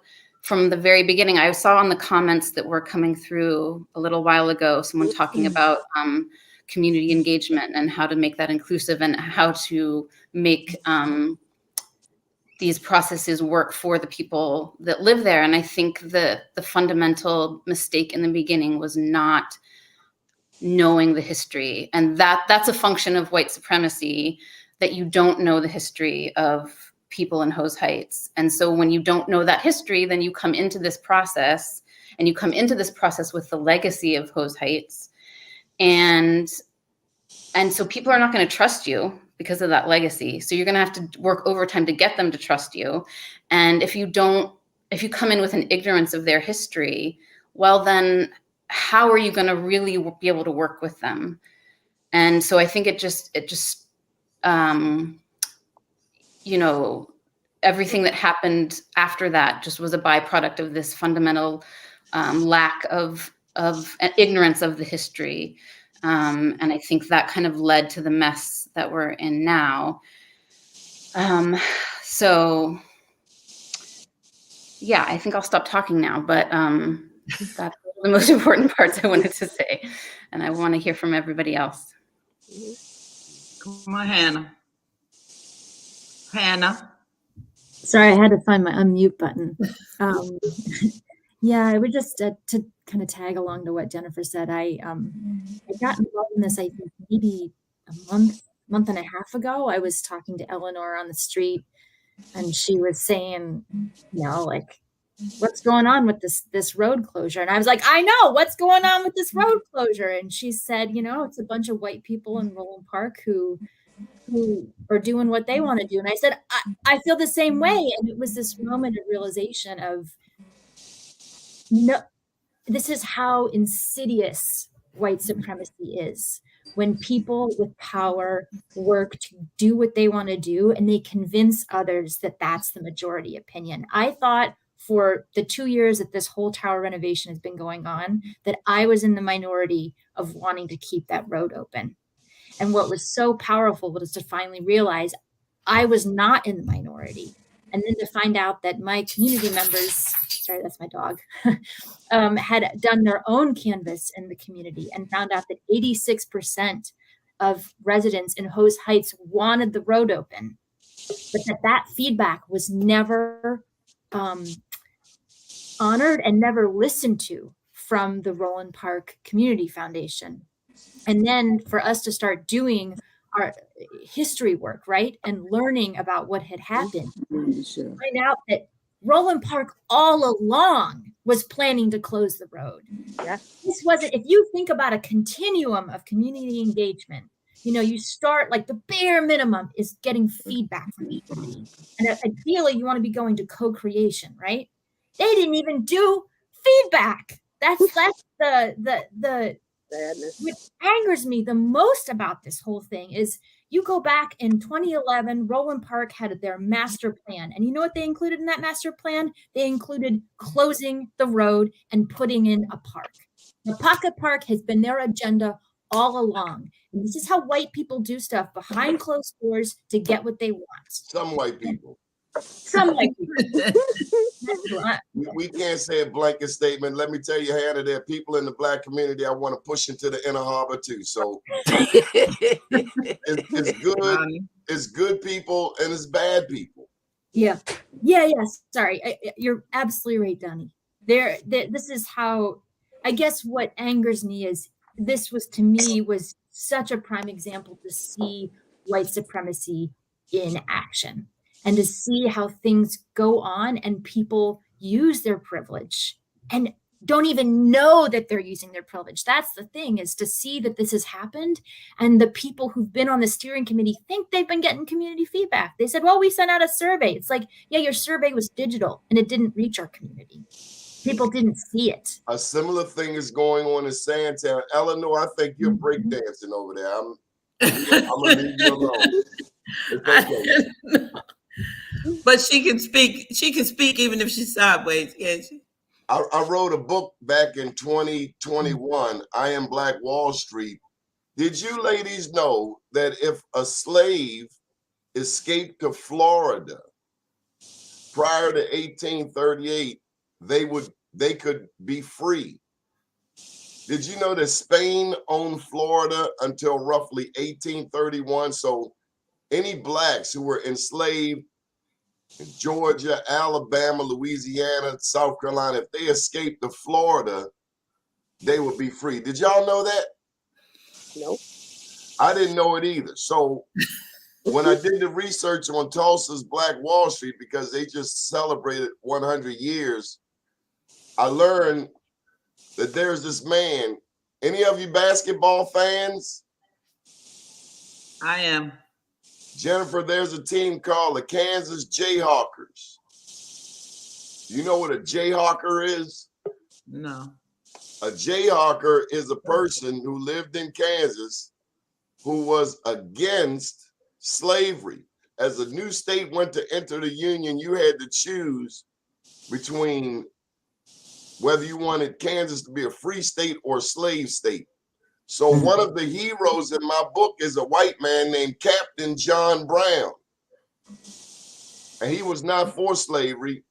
from the very beginning. I saw on the comments that were coming through a little while ago, someone talking about community engagement and how to make that inclusive and how to make these processes work for the people that live there. And I think the fundamental mistake in the beginning was not knowing the history. And that's a function of white supremacy, that you don't know the history of people in Hose Heights. And so when you don't know that history, then you come into this process, and you come into this process with the legacy of Hose Heights. And so people are not going to trust you because of that legacy. So you're going to have to work overtime to get them to trust you. And if you come in with an ignorance of their history, well, then how are you going to really be able to work with them? And so I think it just you know, everything that happened after that just was a byproduct of this fundamental lack of ignorance of the history. And I think that kind of led to the mess that we're in now. So yeah, I think I'll stop talking now, but that's the most important parts I wanted to say. And I want to hear from everybody else. Come on, Hannah. Hannah. Sorry, I had to find my unmute button. Yeah, I would just to kind of tag along to what Jennifer said. I got involved in this, I think, maybe a month and a half ago. I was talking to Eleanor on the street, and she was saying, you know, like, what's going on with this road closure? And I was like, I know what's going on with this road closure. And she said, you know, it's a bunch of white people in Roland Park who are doing what they want to do. And I said, I feel the same way. And it was this moment of realization of, no, this is how insidious white supremacy is. When people with power work to do what they want to do, and they convince others that that's the majority opinion. I thought for the 2 years that this whole tower renovation has been going on, that I was in the minority of wanting to keep that road open. And what was so powerful was to finally realize I was not in the minority. And then to find out that my community members, sorry, that's my dog, had done their own canvas in the community and found out that 86% of residents in Hose Heights wanted the road open, but that feedback was never honored and never listened to from the Roland Park Community Foundation. And then for us to start doing our history work, right, and learning about what had happened, find out that Roland Park all along was planning to close the road. Yeah. This wasn't, if you think about a continuum of community engagement, you know, you start like the bare minimum is getting feedback from the community. And ideally you want to be going to co-creation, right? They didn't even do feedback. That's the what angers me the most about this whole thing is you go back in 2011, Roland Park had their master plan. And you know what they included in that master plan? They included closing the road and putting in a park. The pocket park has been their agenda all along. And this is how white people do stuff behind closed doors to get what they want. Some white people. Some white people. We can't say a blanket statement. Let me tell you, Hannah, there are people in the Black community I want to push into the inner harbor too. So it's good. It's good people and it's bad people. Yeah. Sorry, you're absolutely right, Donnie. This is how. I guess what angers me is this was, to me, was such a prime example to see white supremacy in action. And to see how things go on and people use their privilege and don't even know that they're using their privilege. That's the thing, is to see that this has happened. And the people who've been on the steering committee think they've been getting community feedback. They said, well, we sent out a survey. It's like, yeah, your survey was digital and it didn't reach our community. People didn't see it. A similar thing is going on in Sandtown. Eleanor, I think you're breakdancing over there. I'm going to leave you alone. It's okay. But she can speak even if she's sideways, can't she? I wrote a book back in 2021, I Am Black Wall Street. Did you ladies know that if a slave escaped to Florida prior to 1838, they could be free. Did you know that Spain owned Florida until roughly 1831? So any blacks who were enslaved in Georgia, Alabama, Louisiana, South Carolina, if they escaped to Florida, they would be free. Did y'all know that? Nope. I didn't know it either. So when I did the research on Tulsa's Black Wall Street, because they just celebrated 100 years, I learned that there's this man. Any of you basketball fans? I am. Jennifer, there's a team called the Kansas Jayhawkers. You know what a Jayhawker is? No. A Jayhawker is a person who lived in Kansas who was against slavery. As a new state went to enter the Union, you had to choose between whether you wanted Kansas to be a free state or a slave state. So one of the heroes in my book is a white man named Captain John Brown. And he was not for slavery.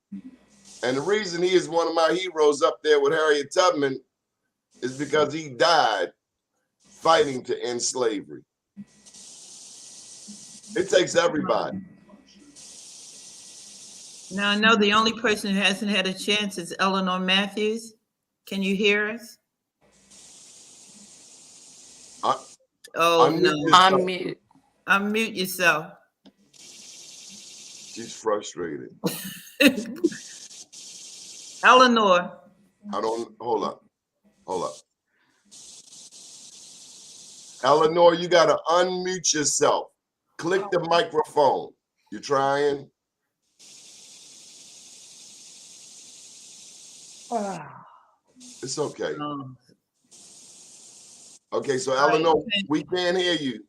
And the reason he is one of my heroes up there with Harriet Tubman is because he died fighting to end slavery. It takes everybody. Now, I know the only person who hasn't had a chance is Eleanor Matthews. Can you hear us? No. Unmute. Unmute yourself. She's frustrated. Eleanor. Hold up. Eleanor, you got to unmute yourself. Click the microphone. You trying? It's okay. Okay, so Eleanor, we can't hear you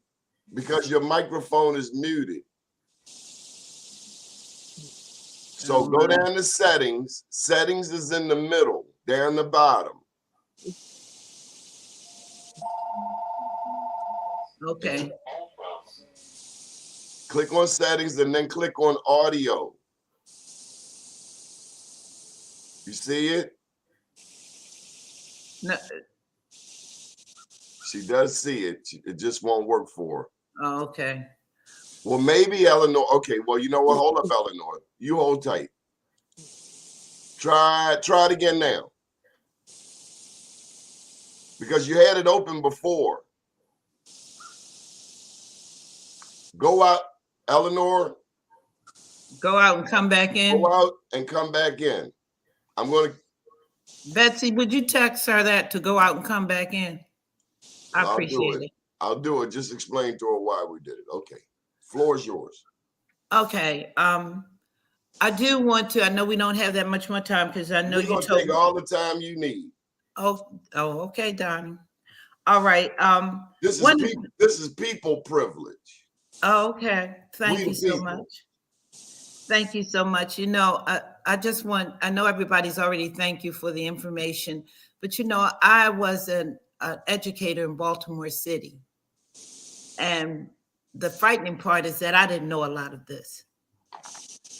because your microphone is muted. So go down to settings. Settings is in the middle, down the bottom. Okay. Click on settings and then click on audio. You see it? No. She does see it. It just won't work for her. Oh, okay. Well, maybe Eleanor. Okay, well, you know what? Hold up, Eleanor. You hold tight. Try it again now. Because you had it open before. Go out, Eleanor. Go out and come back in. Go out and come back in. I'm going to. Betsy, would you text her that to go out and come back in? I appreciate it. I'll do it. Just explain to her why we did it. Okay. Floor is yours. Okay. I do want to. I know we don't have that much more time because I know you told me. Take all the time you need. Oh, okay, Donnie. All right. This is people privilege. Oh, okay. Thank you so much. Thank you so much. You know, I know everybody's already thanked you for the information, but you know, I was an educator in Baltimore City. And the frightening part is that I didn't know a lot of this.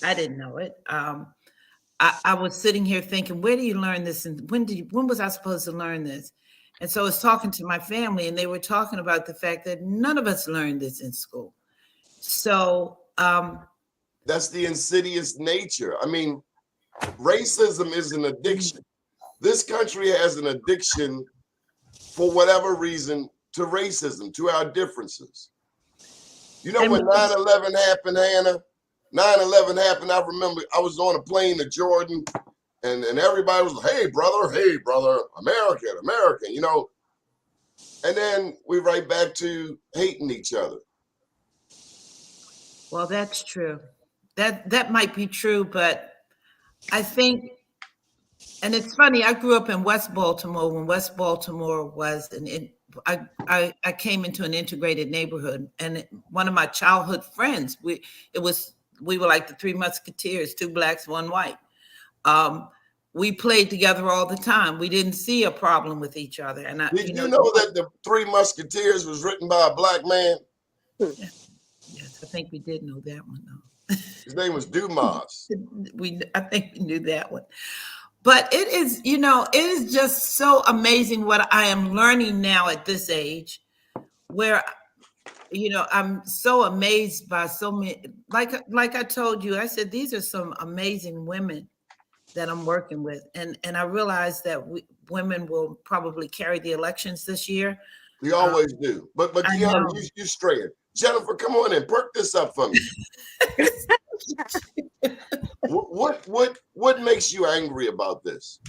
I didn't know it. I was sitting here thinking, where do you learn this? And when was I supposed to learn this? And so I was talking to my family and they were talking about the fact that none of us learned this in school. So that's the insidious nature. I mean, racism is an addiction. This country has an addiction for whatever reason to racism, to our differences. You know, when 9/11 happened, Hannah, 9/11 happened, I remember I was on a plane to Jordan and everybody was like, hey, brother, American, you know. And then we right back to hating each other. Well, that's true. That might be true, but I think, and it's funny, I grew up in West Baltimore when West Baltimore was I came into an integrated neighborhood, and one of my childhood friends, we were like the Three Musketeers, 2 blacks, 1 white. We played together all the time. We didn't see a problem with each other. And did you know that the Three Musketeers was written by a black man? Yes, I think we did know that one though. His name was Dumas. I think we knew that one. But it is, it is just so amazing what I am learning now at this age, where, I'm so amazed by so many, like I told you, I said, these are some amazing women that I'm working with. And I realize that women will probably carry the elections this year. We always do. But Kiana, you straight. Jennifer, come on in, perk this up for me. What makes you angry about this?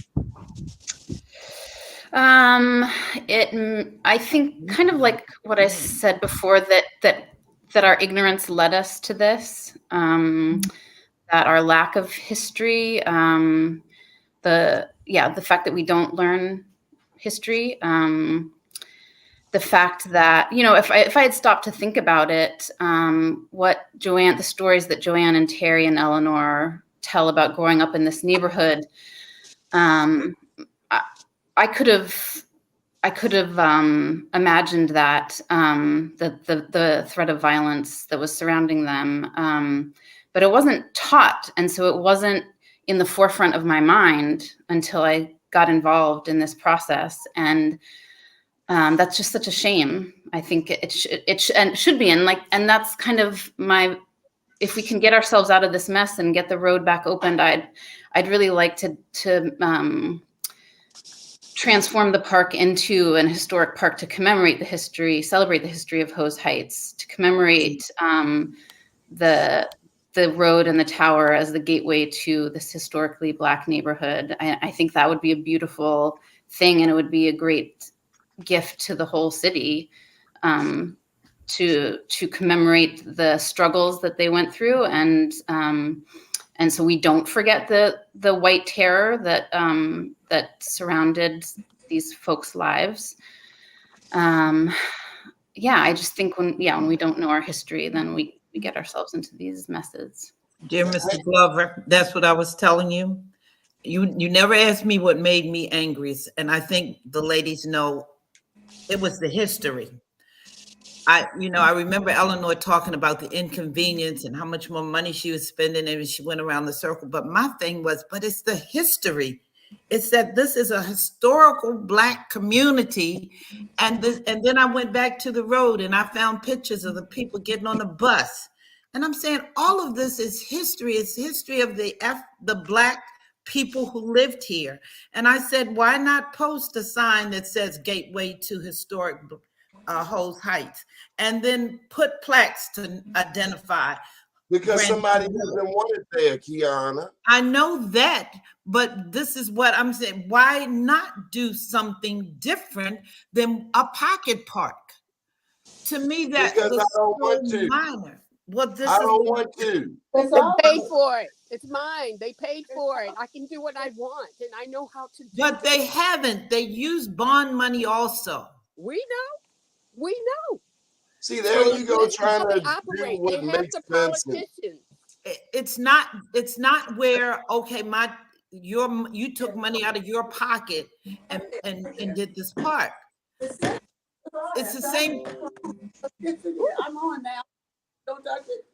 I think kind of like what I said before, that our ignorance led us to this, that our lack of history, the fact that we don't learn history, the fact that, if I had stopped to think about it, the stories that Joanne and Terry and Eleanor tell about growing up in this neighborhood, I could have imagined that, the threat of violence that was surrounding them, but it wasn't taught, and so it wasn't in the forefront of my mind until I got involved in this process, and that's just such a shame. I think it should be, and that's kind of my. If we can get ourselves out of this mess and get the road back opened, I'd really like to transform the park into an historic park to commemorate the history, celebrate the history of Hose Heights, to commemorate the road and the tower as the gateway to this historically Black neighborhood. I think that would be a beautiful thing, and it would be a great gift to the whole city, to commemorate the struggles that they went through, and so we don't forget the white terror that surrounded these folks' lives. I just think when we don't know our history, then we get ourselves into these messes. Dear Mr. Glover, that's what I was telling you. You never asked me what made me angry, and I think the ladies know it was the history. I remember Eleanor talking about the inconvenience and how much more money she was spending, and she went around the circle. But my thing was, it's the history. It's that this is a historical Black community, and then I went back to the road and I found pictures of the people getting on the bus, and I'm saying all of this is history. It's history of the Black people who lived here. And I said, why not post a sign that says Gateway to Historic Hose Heights, and then put plaques to identify? Because somebody doesn't want it there, Kiana. I know that, but this is what I'm saying. Why not do something different than a pocket park? To me, that because I don't want to. Minor. Well, I don't want to. They paid for it. It's mine. They paid for it. I can do what I want, and I know how to do it. But they haven't. They use bond money also. We know. See, there you go, trying to do what makes sense. It's not where, okay, you took money out of your pocket and did this park. It's the same. I'm on now. Don't touch it.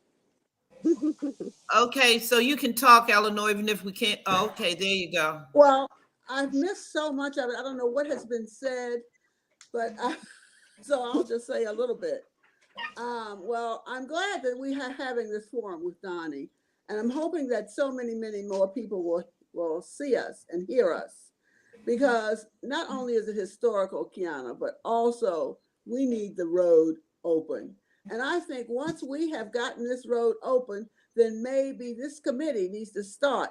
Okay, so you can talk, Eleanor, even if we can't. Oh, okay, there you go. Well, I've missed so much of it. I don't know what has been said, but so I'll just say a little bit. Well, I'm glad that we are having this forum with Donnie, and I'm hoping that so many more people will see us and hear us, because not only is it historical, Kiana, but also we need the road open. And I think once we have gotten this road open, then maybe this committee needs to start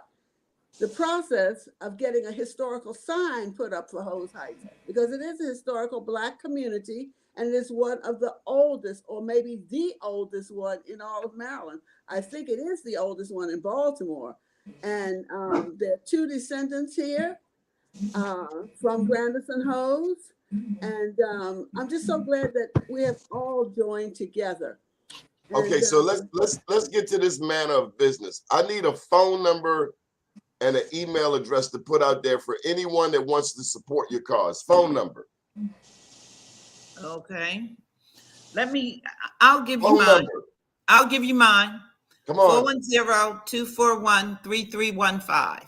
the process of getting a historical sign put up for Hose Heights, because it is a historical Black community, and it is one of the oldest, or maybe the oldest one in all of Maryland. I think it is the oldest one in Baltimore. And there are 2 descendants here from Grandison Hose. And I'm just so glad that we have all joined together. Okay, so let's get to this manner of business. I need a phone number and an email address to put out there for anyone that wants to support your cause. Phone number. Okay. I'll give you Phone mine. number. I'll give you mine. Come on. 410-241-3315.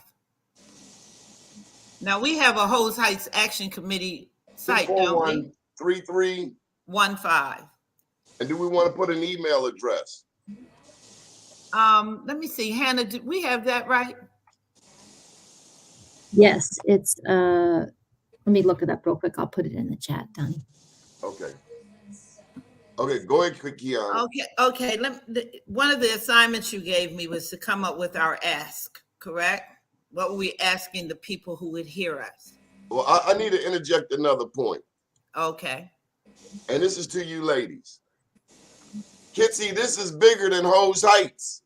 Now we have a Hose Heights Action Committee site, don't we? 241-3315. And do we want to put an email address? Let me see, Hannah, did we have that right? Yes, it's let me look it up real quick. I'll put it in the chat, Donnie. Okay. Okay, go ahead, Kiana. Okay. One of the assignments you gave me was to come up with our ask, correct? What were we asking the people who would hear us? Well, I need to interject another point. Okay. And this is to you ladies. Kitsy, this is bigger than Hose Heights.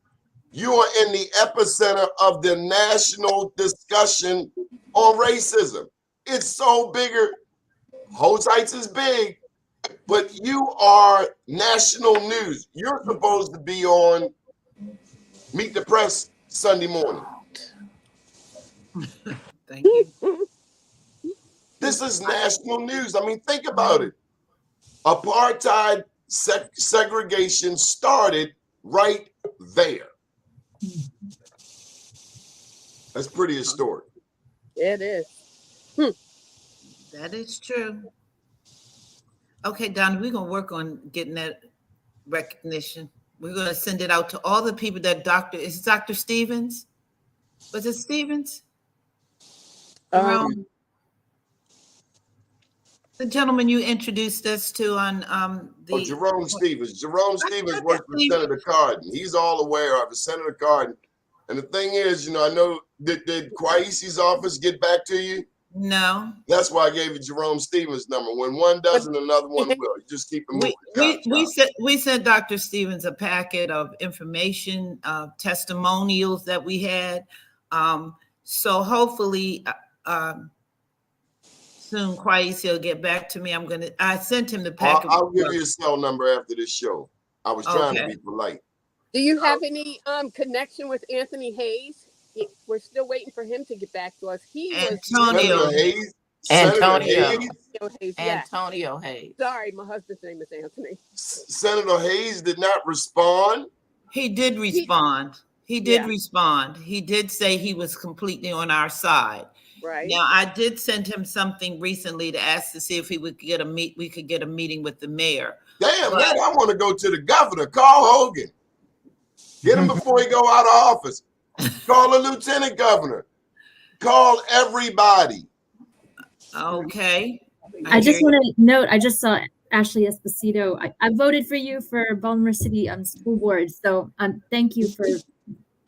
You are in the epicenter of the national discussion on racism. It's so bigger. Hose Heights is big, but you are national news. You're supposed to be on Meet the Press Sunday morning. Thank you. This is national news. I mean, think about it. Apartheid segregation started right there. That's pretty historic. It is. That is true. Okay, Donna, we're gonna work on getting that recognition. We're gonna send it out to all the people that is Dr. Stevens? Was it Stevens? The gentleman you introduced us to on Jerome Stevens. Jerome Stevens works for Senator Cardin. He's all aware of it, Senator Cardin. And the thing is, I know, did Kwaisi's office get back to you? No. That's why I gave you Jerome Stevens' number. When one doesn't, another one will. You just keep it moving. We sent Dr. Stevens a packet of information, testimonials that we had. So hopefully soon Kwaisi will get back to me. I sent him the packet. I'll give you his cell number after this show. I was trying to be polite. Do you have any connection with Anthony Hayes? We're still waiting for him to get back to us. Antonio Hayes. Antonio Hayes. Sorry, my husband's name is Anthony. Senator Hayes did not respond. He did respond. He did say he was completely on our side. Right. Now, I did send him something recently to ask to see if we could get a meeting with the mayor. Damn, man, I want to go to the governor. Call Hogan. Get him before he go out of office. Call the lieutenant governor. Call everybody. Okay. I just want to note, I just saw Ashley Esposito. I voted for you for Baltimore City school board. So thank you for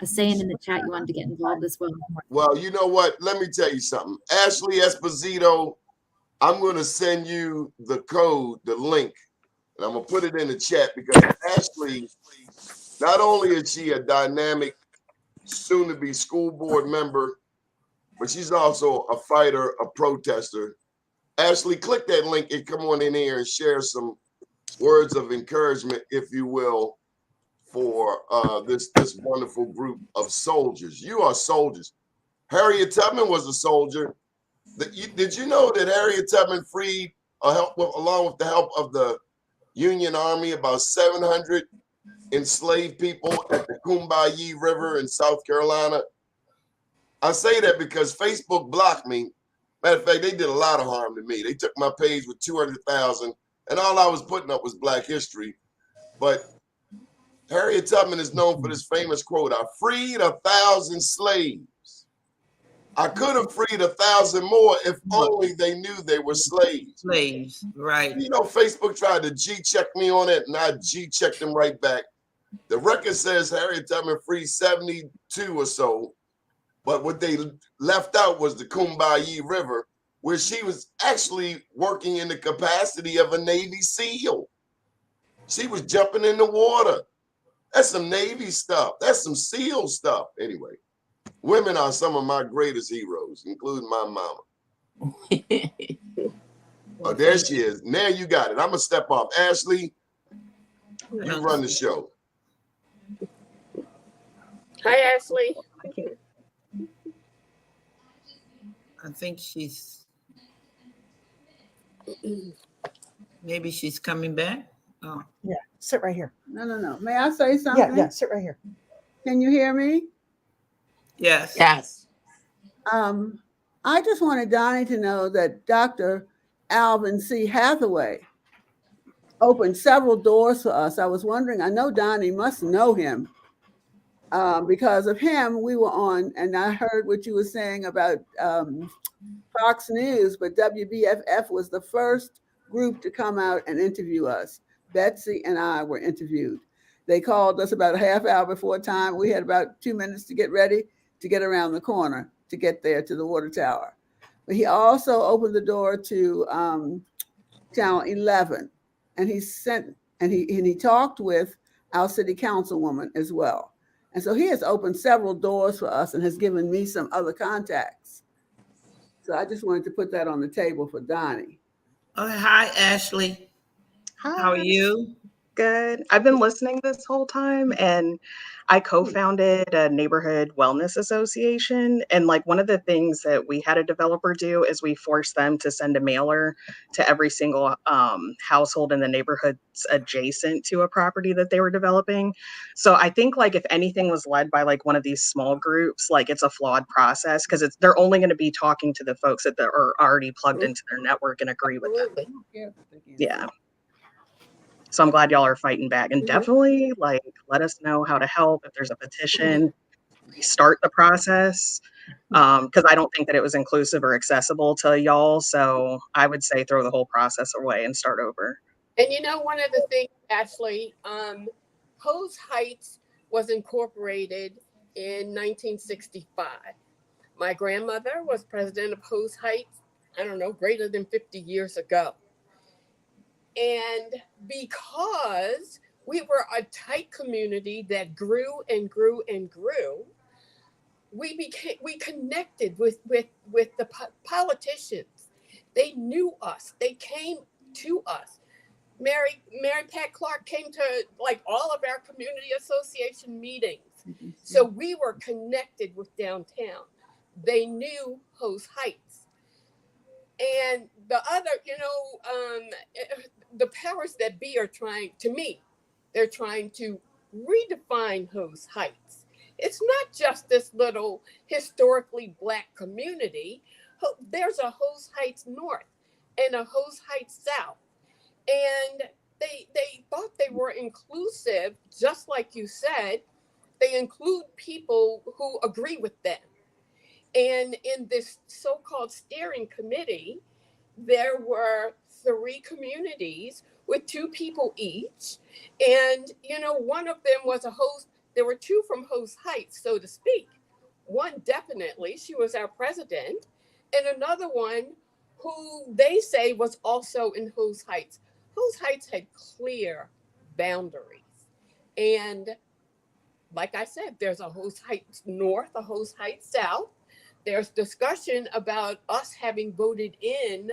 saying in the chat you wanted to get involved as well. Well, you know what? Let me tell you something. Ashley Esposito, I'm going to send you the code, the link, and I'm going to put it in the chat because Ashley, not only is she a dynamic, soon-to-be school board member, but she's also a fighter, a protester. Ashley, click that link and come on in here and share some words of encouragement, if you will, for this wonderful group of soldiers. You are soldiers. Harriet Tubman was a soldier. Did you know that Harriet Tubman freed, along with the help of the Union Army, about 700 enslaved people at the Combahee River in South Carolina? I say that because Facebook blocked me. Matter of fact, they did a lot of harm to me. They took my page with 200,000, and all I was putting up was Black history. But Harriet Tubman is known for this famous quote, "I freed 1,000 slaves. I could have freed 1,000 more if only they knew they were slaves." Slaves, right. You know, Facebook tried to G-check me on it, and I G-checked them right back. The record says Harriet Tubman freed 72 or so, but what they left out was the Combahee River, where she was actually working in the capacity of a Navy SEAL. She was jumping in the water. That's some Navy stuff. That's some SEAL stuff. Anyway, women are some of my greatest heroes, including my mama. Oh, there she is. Now you got it. I'm going to step off. Ashley, you run the show. Hi, Ashley. I think maybe she's coming back. Oh. Yeah. Sit right here. No. May I say something? Yeah, sit right here. Can you hear me? Yes. Yes. I just wanted Donnie to know that Dr. Alvin C. Hathaway opened several doors for us. I was wondering, I know Donnie must know him. Because of him, we were on, and I heard what you were saying about Fox News, but WBFF was the first group to come out and interview us. Betsy and I were interviewed. They called us about a half hour before time. We had about 2 minutes to get ready to get around the corner to get there to the water tower. But he also opened the door to Channel 11, and he talked with our city councilwoman as well. And so he has opened several doors for us and has given me some other contacts. So I just wanted to put that on the table for Donnie. Oh, hi, Ashley. Hi. How are you? Good. I've been listening this whole time, and I co-founded a neighborhood wellness association. And like one of the things that we had a developer do is we forced them to send a mailer to every single household in the neighborhoods adjacent to a property that they were developing. So I think like if anything was led by like one of these small groups, like it's a flawed process because they're only going to be talking to the folks that are already plugged into their network and agree with them. Yeah. So I'm glad y'all are fighting back, and definitely like let us know how to help if there's a petition, restart the process. Because I don't think that it was inclusive or accessible to y'all. So I would say throw the whole process away and start over. And you know, one of the things, Ashley, Hose Heights was incorporated in 1965. My grandmother was president of Hose Heights, I don't know, greater than 50 years ago. And because we were a tight community that grew and grew and grew, we connected with the politicians. They knew us. They came to us. Mary Pat Clark came to like all of our community association meetings. So we were connected with downtown. They knew Hose Heights. And the other, the powers that be are trying to redefine Hose Heights. It's not just this little historically Black community. There's a Hose Heights North and a Hose Heights South. And they thought they were inclusive, just like you said. They include people who agree with them. And in this so-called steering committee, there were 3 communities with 2 people each. And, one of them was there were 2 from Hose Heights, so to speak. One, definitely, she was our president. And another one who they say was also in Hose Heights. Hose Heights had clear boundaries. And like I said, there's a Hose Heights North, a Hose Heights South. There's discussion about us having voted in,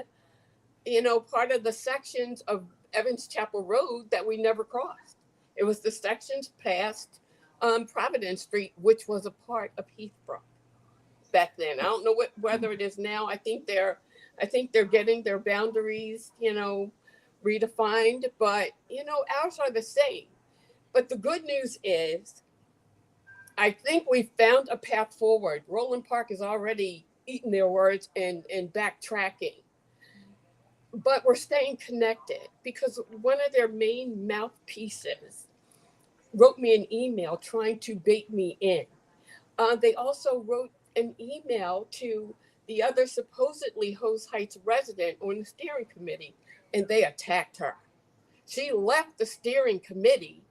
part of the sections of Evans Chapel Road that we never crossed. It was the sections past Providence Street, which was a part of Heathbrook back then. I don't know whether it is now. I think they're getting their boundaries, redefined, but ours are the same. But the good news is, I think we found a path forward. Roland Park is already eating their words and backtracking. But we're staying connected because one of their main mouthpieces wrote me an email trying to bait me in. They also wrote an email to the other supposedly Hose Heights resident on the steering committee, and they attacked her. She left the steering committee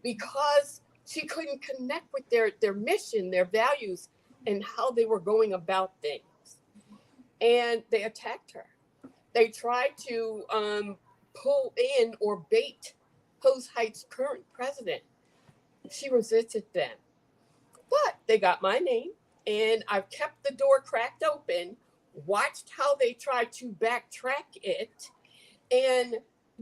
because she couldn't connect with their mission, their values, and how they were going about things. And they attacked her. They tried to pull in or bait Hose Heights' current president. She resisted them. But they got my name, and I've kept the door cracked open, watched how they tried to backtrack it, and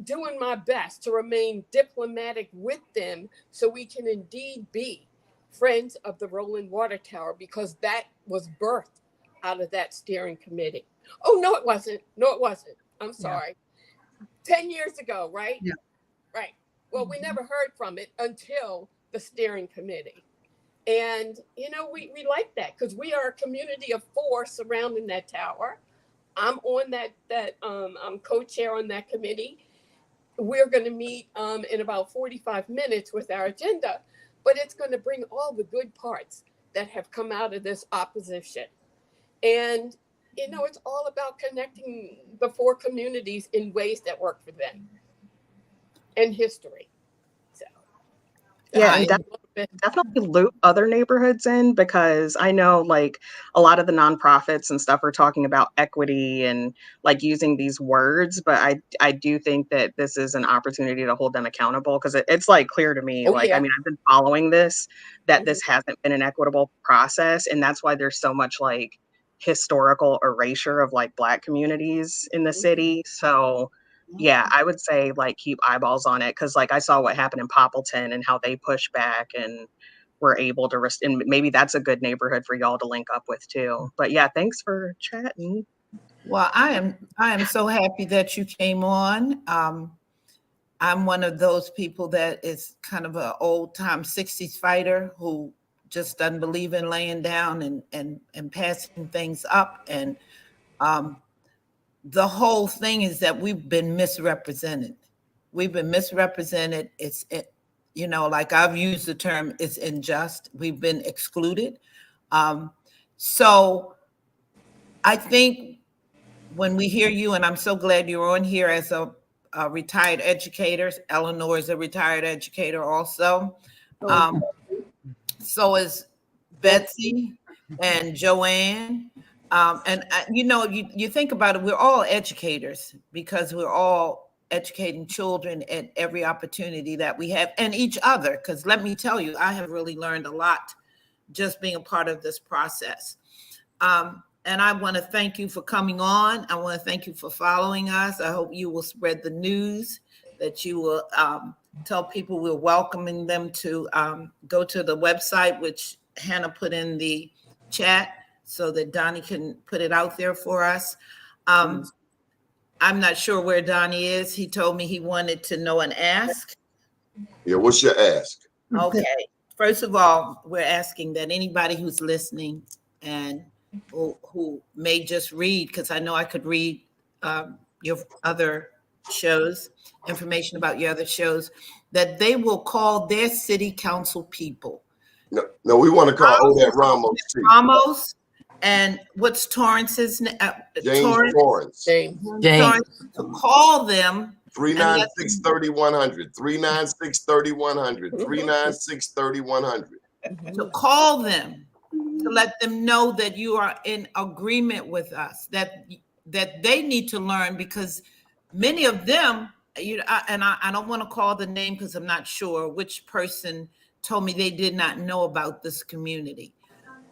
doing my best to remain diplomatic with them so we can indeed be friends of the Roland Water Tower, because that was birthed out of that steering committee. Oh, no, it wasn't. I'm sorry. Yeah. 10 years ago, right? Yeah. Right. Well, we never heard from it until the steering committee. And, you know, we like that because we are a community of 4 surrounding that tower. I'm on I'm co-chair on that committee. We're going to meet in about 45 minutes with our agenda, but it's going to bring all the good parts that have come out of this opposition. And, you know, it's all about connecting the 4 communities in ways that work for them and history. So, Yeah, and definitely loop other neighborhoods in, because I know like a lot of the nonprofits and stuff are talking about equity and like using these words, but I do think that this is an opportunity to hold them accountable, because it's like clear to me, Oh, like, yeah. I mean, I've been following this, that this hasn't been an equitable process, and that's why there's so much like historical erasure of like Black communities in the city. So yeah, I would say like keep eyeballs on it, because like I saw what happened in Poppleton and how they pushed back and were able to and maybe that's a good neighborhood for y'all to link up with too. But yeah, thanks for chatting. Well, I am so happy that you came on. I'm one of those people that is kind of an old time 60s fighter who just doesn't believe in laying down and passing things up. And the whole thing is that we've been misrepresented. We've been misrepresented. You know, like I've used the term, it's unjust. We've been excluded. So I think when we hear you, and I'm so glad you're on here as a retired educator. Eleanor is a retired educator also. So is Betsy and Joanne. And you know, you think about it, we're all educators because we're all educating children at every opportunity that we have, and each other. Because let me tell you, I have really learned a lot just being a part of this process. And I want to thank you for coming on. I want to thank you for following us. I hope you will spread the news, that you will tell people we're welcoming them to go to the website, which Hannah put in the chat so that Donnie can put it out there for us. I'm not sure where Donnie is. He told me he wanted to know and ask. Yeah, what's your ask? Okay. First of all, we're asking that anybody who's listening and who may just read, because I know I could read your other shows, information about your other shows, that they will call their city council people. No, we want to call Odette Ramos too. Ramos, and what's Torrance's name? James Torrance. James. To call them. 396-3100, 396-3100, 396-3100. To call them, to let them know that you are in agreement with us, that they need to learn, because many of them, I don't want to call the name because I'm not sure which person told me they did not know about this community.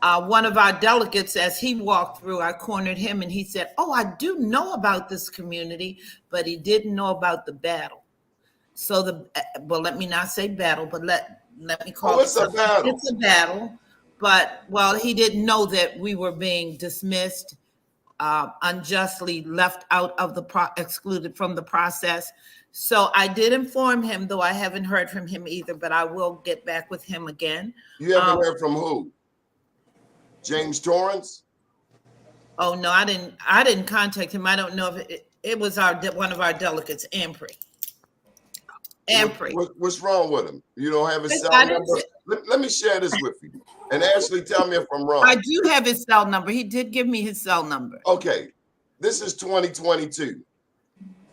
One of our delegates, as he walked through, I cornered him and he said, "Oh, I do know about this community," but he didn't know about the battle. So well, let me not say battle, but let me call it. It's a battle. It's a battle, but he didn't know that we were being dismissed, unjustly left out of excluded from the process. So I did inform him, though I haven't heard from him either, but I will get back with him again. You haven't heard from who? James Torrance? Oh no, I didn't contact him. I don't know if it was one of our delegates, Ampry. What's wrong with him? You don't have his cell number? Let me share this with you. And Ashley, tell me if I'm wrong. I do have his cell number. He did give me his cell number. Okay. This is 2022.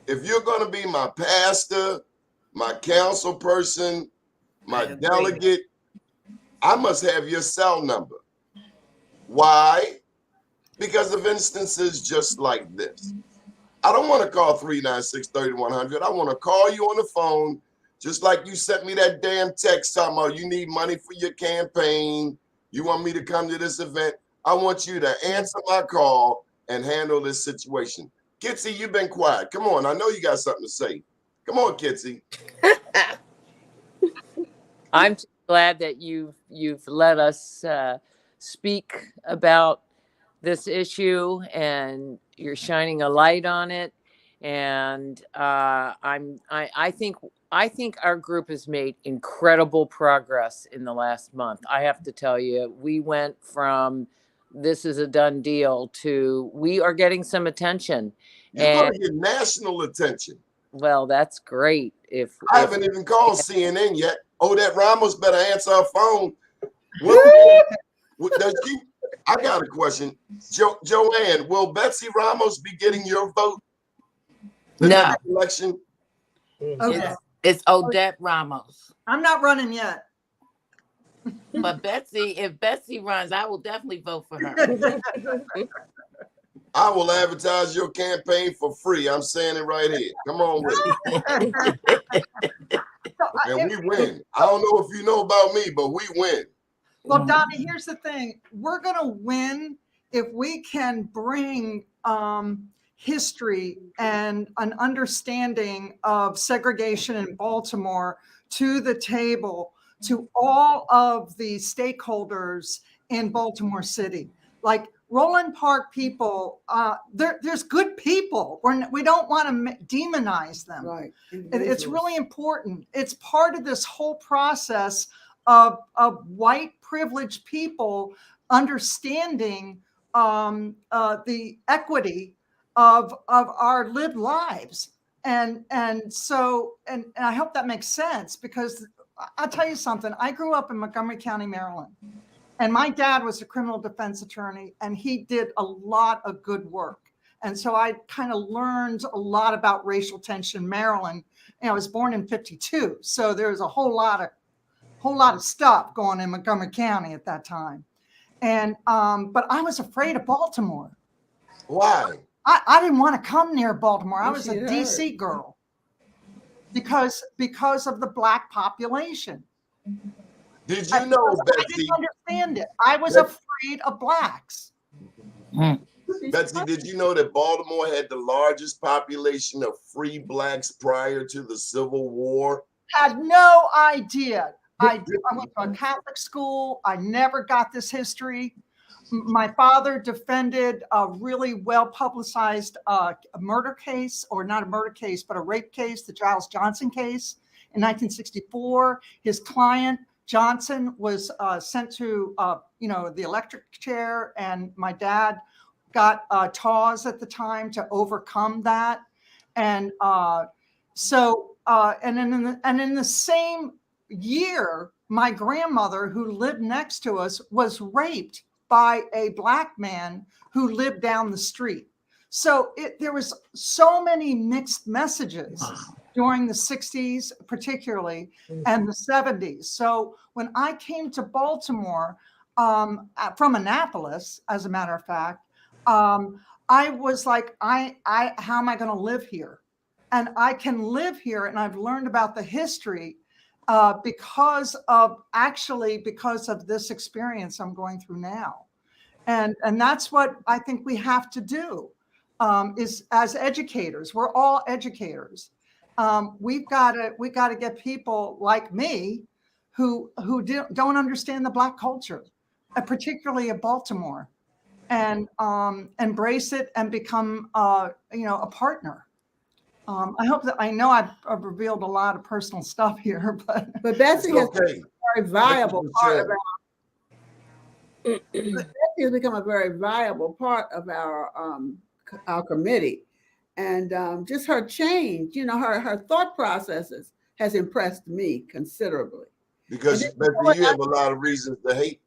If you're going to be my pastor, my council person, my delegate, I must have your cell number. Why? Because of instances just like this. I don't want to call 396-3100. I want to call you on the phone, just like you sent me that damn text talking about you need money for your campaign. You want me to come to this event. I want you to answer my call and handle this situation. Kitsy, you've been quiet. Come on. I know you got something to say. Come on, Kitsy. I'm just glad that you've let us speak about this issue, and you're shining a light on it. And I think I think our group has made incredible progress in the last month. I have to tell you, we went from this is a done deal to we are getting some attention. You're going to get national attention. Well, that's great. I haven't even called CNN yet. Odette Ramos better answer her phone. Does she? I got a question. Joanne, will Betsy Ramos be getting your vote? The No. election? Okay. It's Odette Ramos. I'm not running yet. But Betsy, if Betsy runs, I will definitely vote for her. I will advertise your campaign for free. I'm saying it right here. Come on with it. And we win. I don't know if you know about me, but we win. Well, Donnie, here's the thing. We're going to win if we can bring history and an understanding of segregation in Baltimore to the table to all of the stakeholders in Baltimore City. Like Roland Park people, there's good people. We don't want to demonize them. Right. It's really important. It's part of this whole process of white privileged people understanding the equity of our lived lives. And I hope that makes sense, because I'll tell you something. I grew up in Montgomery County, Maryland, and my dad was a criminal defense attorney, and he did a lot of good work. And so I kind of learned a lot about racial tension in Maryland. And I was born in '52, so there's a whole lot of stuff going in Montgomery County at that time. And but I was afraid of Baltimore. Why? I didn't want to come near Baltimore. I was a DC girl because of the Black population. Did you know, Betsy? I didn't understand it. I was afraid of Blacks. Betsy, did you know that Baltimore had the largest population of free Blacks prior to the Civil War? Had no idea. I went to a Catholic school. I never got this history. My father defended a really well-publicized murder case, or not a murder case, but a rape case, the Giles Johnson case in 1964. His client, Johnson, was sent to, the electric chair, and my dad got TAWS at the time to overcome that. And in the same year, my grandmother, who lived next to us, was raped by a Black man who lived down the street. So there was so many mixed messages during the 60s, particularly, and the 70s. So when I came to Baltimore from Annapolis, as a matter of fact, I was like, how am I going to live here? And I can live here, and I've learned about the history because of this experience I'm going through now. And that's what I think we have to do, is as educators. We're all educators. We've got to get people like me who don't understand the Black culture, particularly in Baltimore, and embrace it and become a partner. I hope that I know I've revealed a lot of personal stuff here, but Betsy has become a very viable part of Betsy has become a very viable part of our committee, and just her change, her thought processes has impressed me considerably. Because Betsy, you have a lot of reasons to hate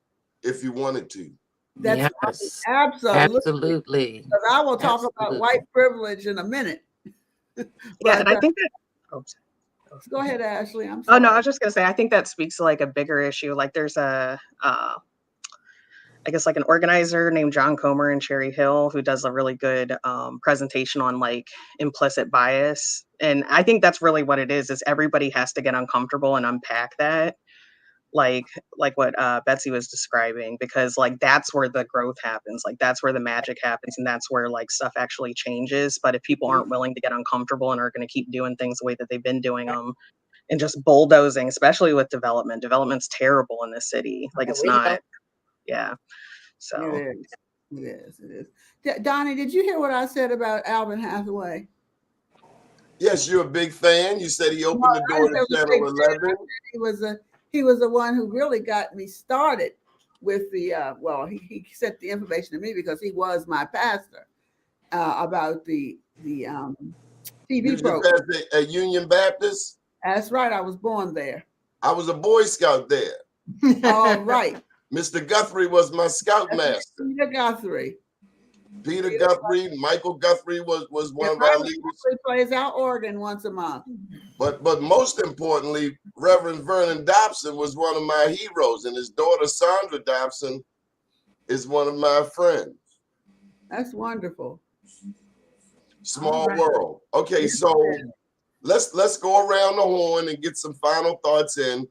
if you wanted to. That's Yes, absolutely. But I will talk about white privilege in a minute. Yeah, and I think that. Go ahead, Ashley. I'm sorry. Oh no, I was just gonna say I think that speaks to like a bigger issue. Like there's I guess like an organizer named John Comer in Cherry Hill who does a really good presentation on like implicit bias, and I think that's really what it is everybody has to get uncomfortable and unpack that. Like what Betsy was describing, because like that's where the growth happens, like that's where the magic happens, and that's where like stuff actually changes. But if people aren't willing to get uncomfortable and are going to keep doing things the way that they've been doing them and just bulldozing, especially with development's terrible in this city. Like it's not. Yeah. So it is. Donnie, did you hear what I said about Alvin Hathaway? Yes, you're a big fan. You said he No, opened the I door was to a big Channel fan. 11. He was the one who really got me started with the he sent the information to me because he was my pastor about the You TV was your program. pastor at Union Baptist? That's right. I was born there. I was a Boy Scout there. All right. Mr. Guthrie was my scout master. Peter Guthrie. Peter Guthrie, Michael Guthrie was one of our leaders. He plays our organ once a month. But most importantly, Reverend Vernon Dobson was one of my heroes, and his daughter Sandra Dobson is one of my friends. That's wonderful. Small world. Okay, so let's go around the horn and get some final thoughts in.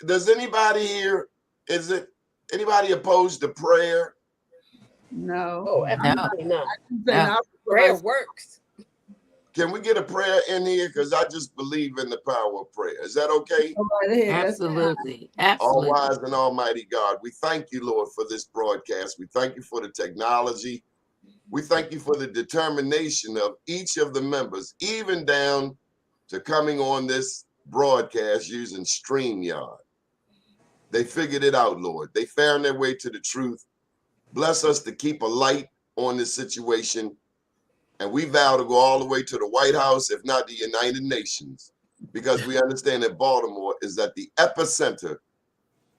Does anybody here, anybody opposed to prayer? No. Oh, absolutely not. No. Prayer works. Can we get a prayer in here? Because I just believe in the power of prayer. Is that okay? Absolutely. Absolutely. All wise and almighty God, we thank you, Lord, for this broadcast. We thank you for the technology. We thank you for the determination of each of the members, even down to coming on this broadcast using StreamYard. They figured it out, Lord. They found their way to the truth. Bless us to keep a light on this situation. And we vow to go all the way to the White House, if not the United Nations, because we understand that Baltimore is at the epicenter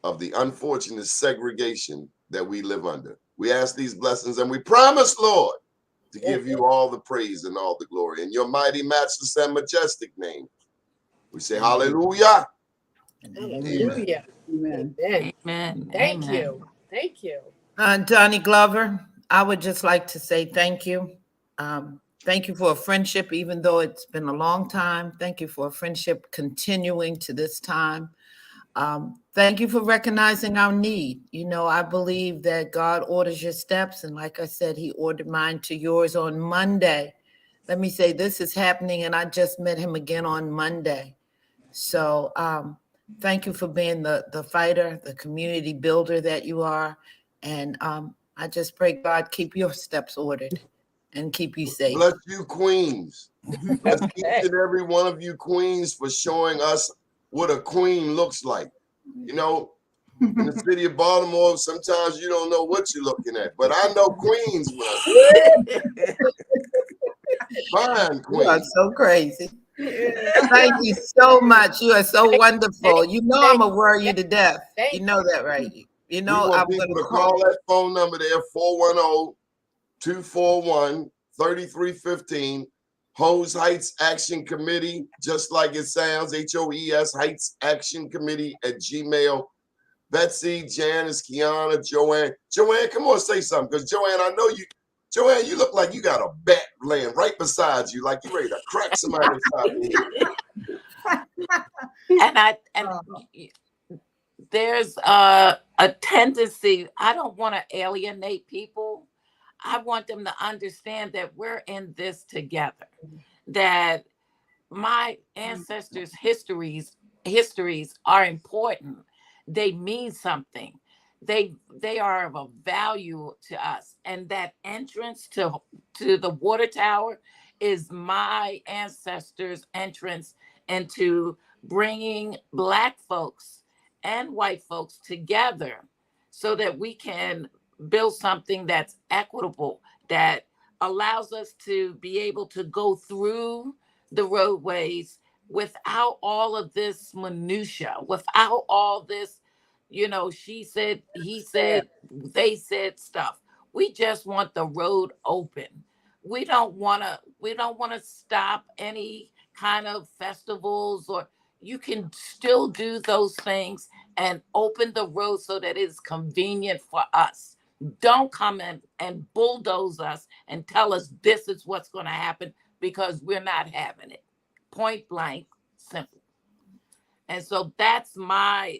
of the unfortunate segregation that we live under. We ask these blessings and we promise, Lord, to give you all the praise and all the glory. In your mighty, matchless, and majestic name, we say hallelujah. Hallelujah. Amen. Amen. Thank you. Thank you. Donnie Glover, I would just like to say thank you. Thank you for a friendship, even though it's been a long time. Thank you for a friendship continuing to this time. Thank you for recognizing our need. You know, I believe that God orders your steps. And like I said, he ordered mine to yours on Monday. Let me say this is happening, and I just met him again on Monday. So thank you for being the fighter, the community builder that you are. And I just pray God keep your steps ordered and keep you safe. Bless you, Queens. Bless each and every one of you, Queens, for showing us what a queen looks like. You know, in the city of Baltimore, sometimes you don't know what you're looking at, but I know Queens was. Fine, Queen. You are so crazy. Thank you so much. You are so wonderful. You know I'm gonna worry you to death. You know that, right? You know we want I'm people gonna to call that phone number there, 410-241-3315. Hoes Heights Action Committee, just like it sounds, HOES Heights Action Committee at Gmail. Betsy, Janice, Kiana, Joanne. Joanne, come on, say something, because Joanne, I know you. Joanne, you look like you got a bat laying right beside you, like you ready to crack somebody inside the head. And there's a tendency, I don't want to alienate people. I want them to understand that we're in this together, that my ancestors' histories are important. They mean something. They are of a value to us. And that entrance to the water tower is my ancestors' entrance into bringing Black folks and white folks together so that we can build something that's equitable, that allows us to be able to go through the roadways without all of this minutia, without all this, you know, she said, he said, they said stuff. We just want the road open. We don't want to stop any kind of festivals, or you can still do those things and open the road so that it's convenient for us. Don't come in and bulldoze us and tell us this is what's going to happen, because we're not having it. Point blank, simple. And so that's my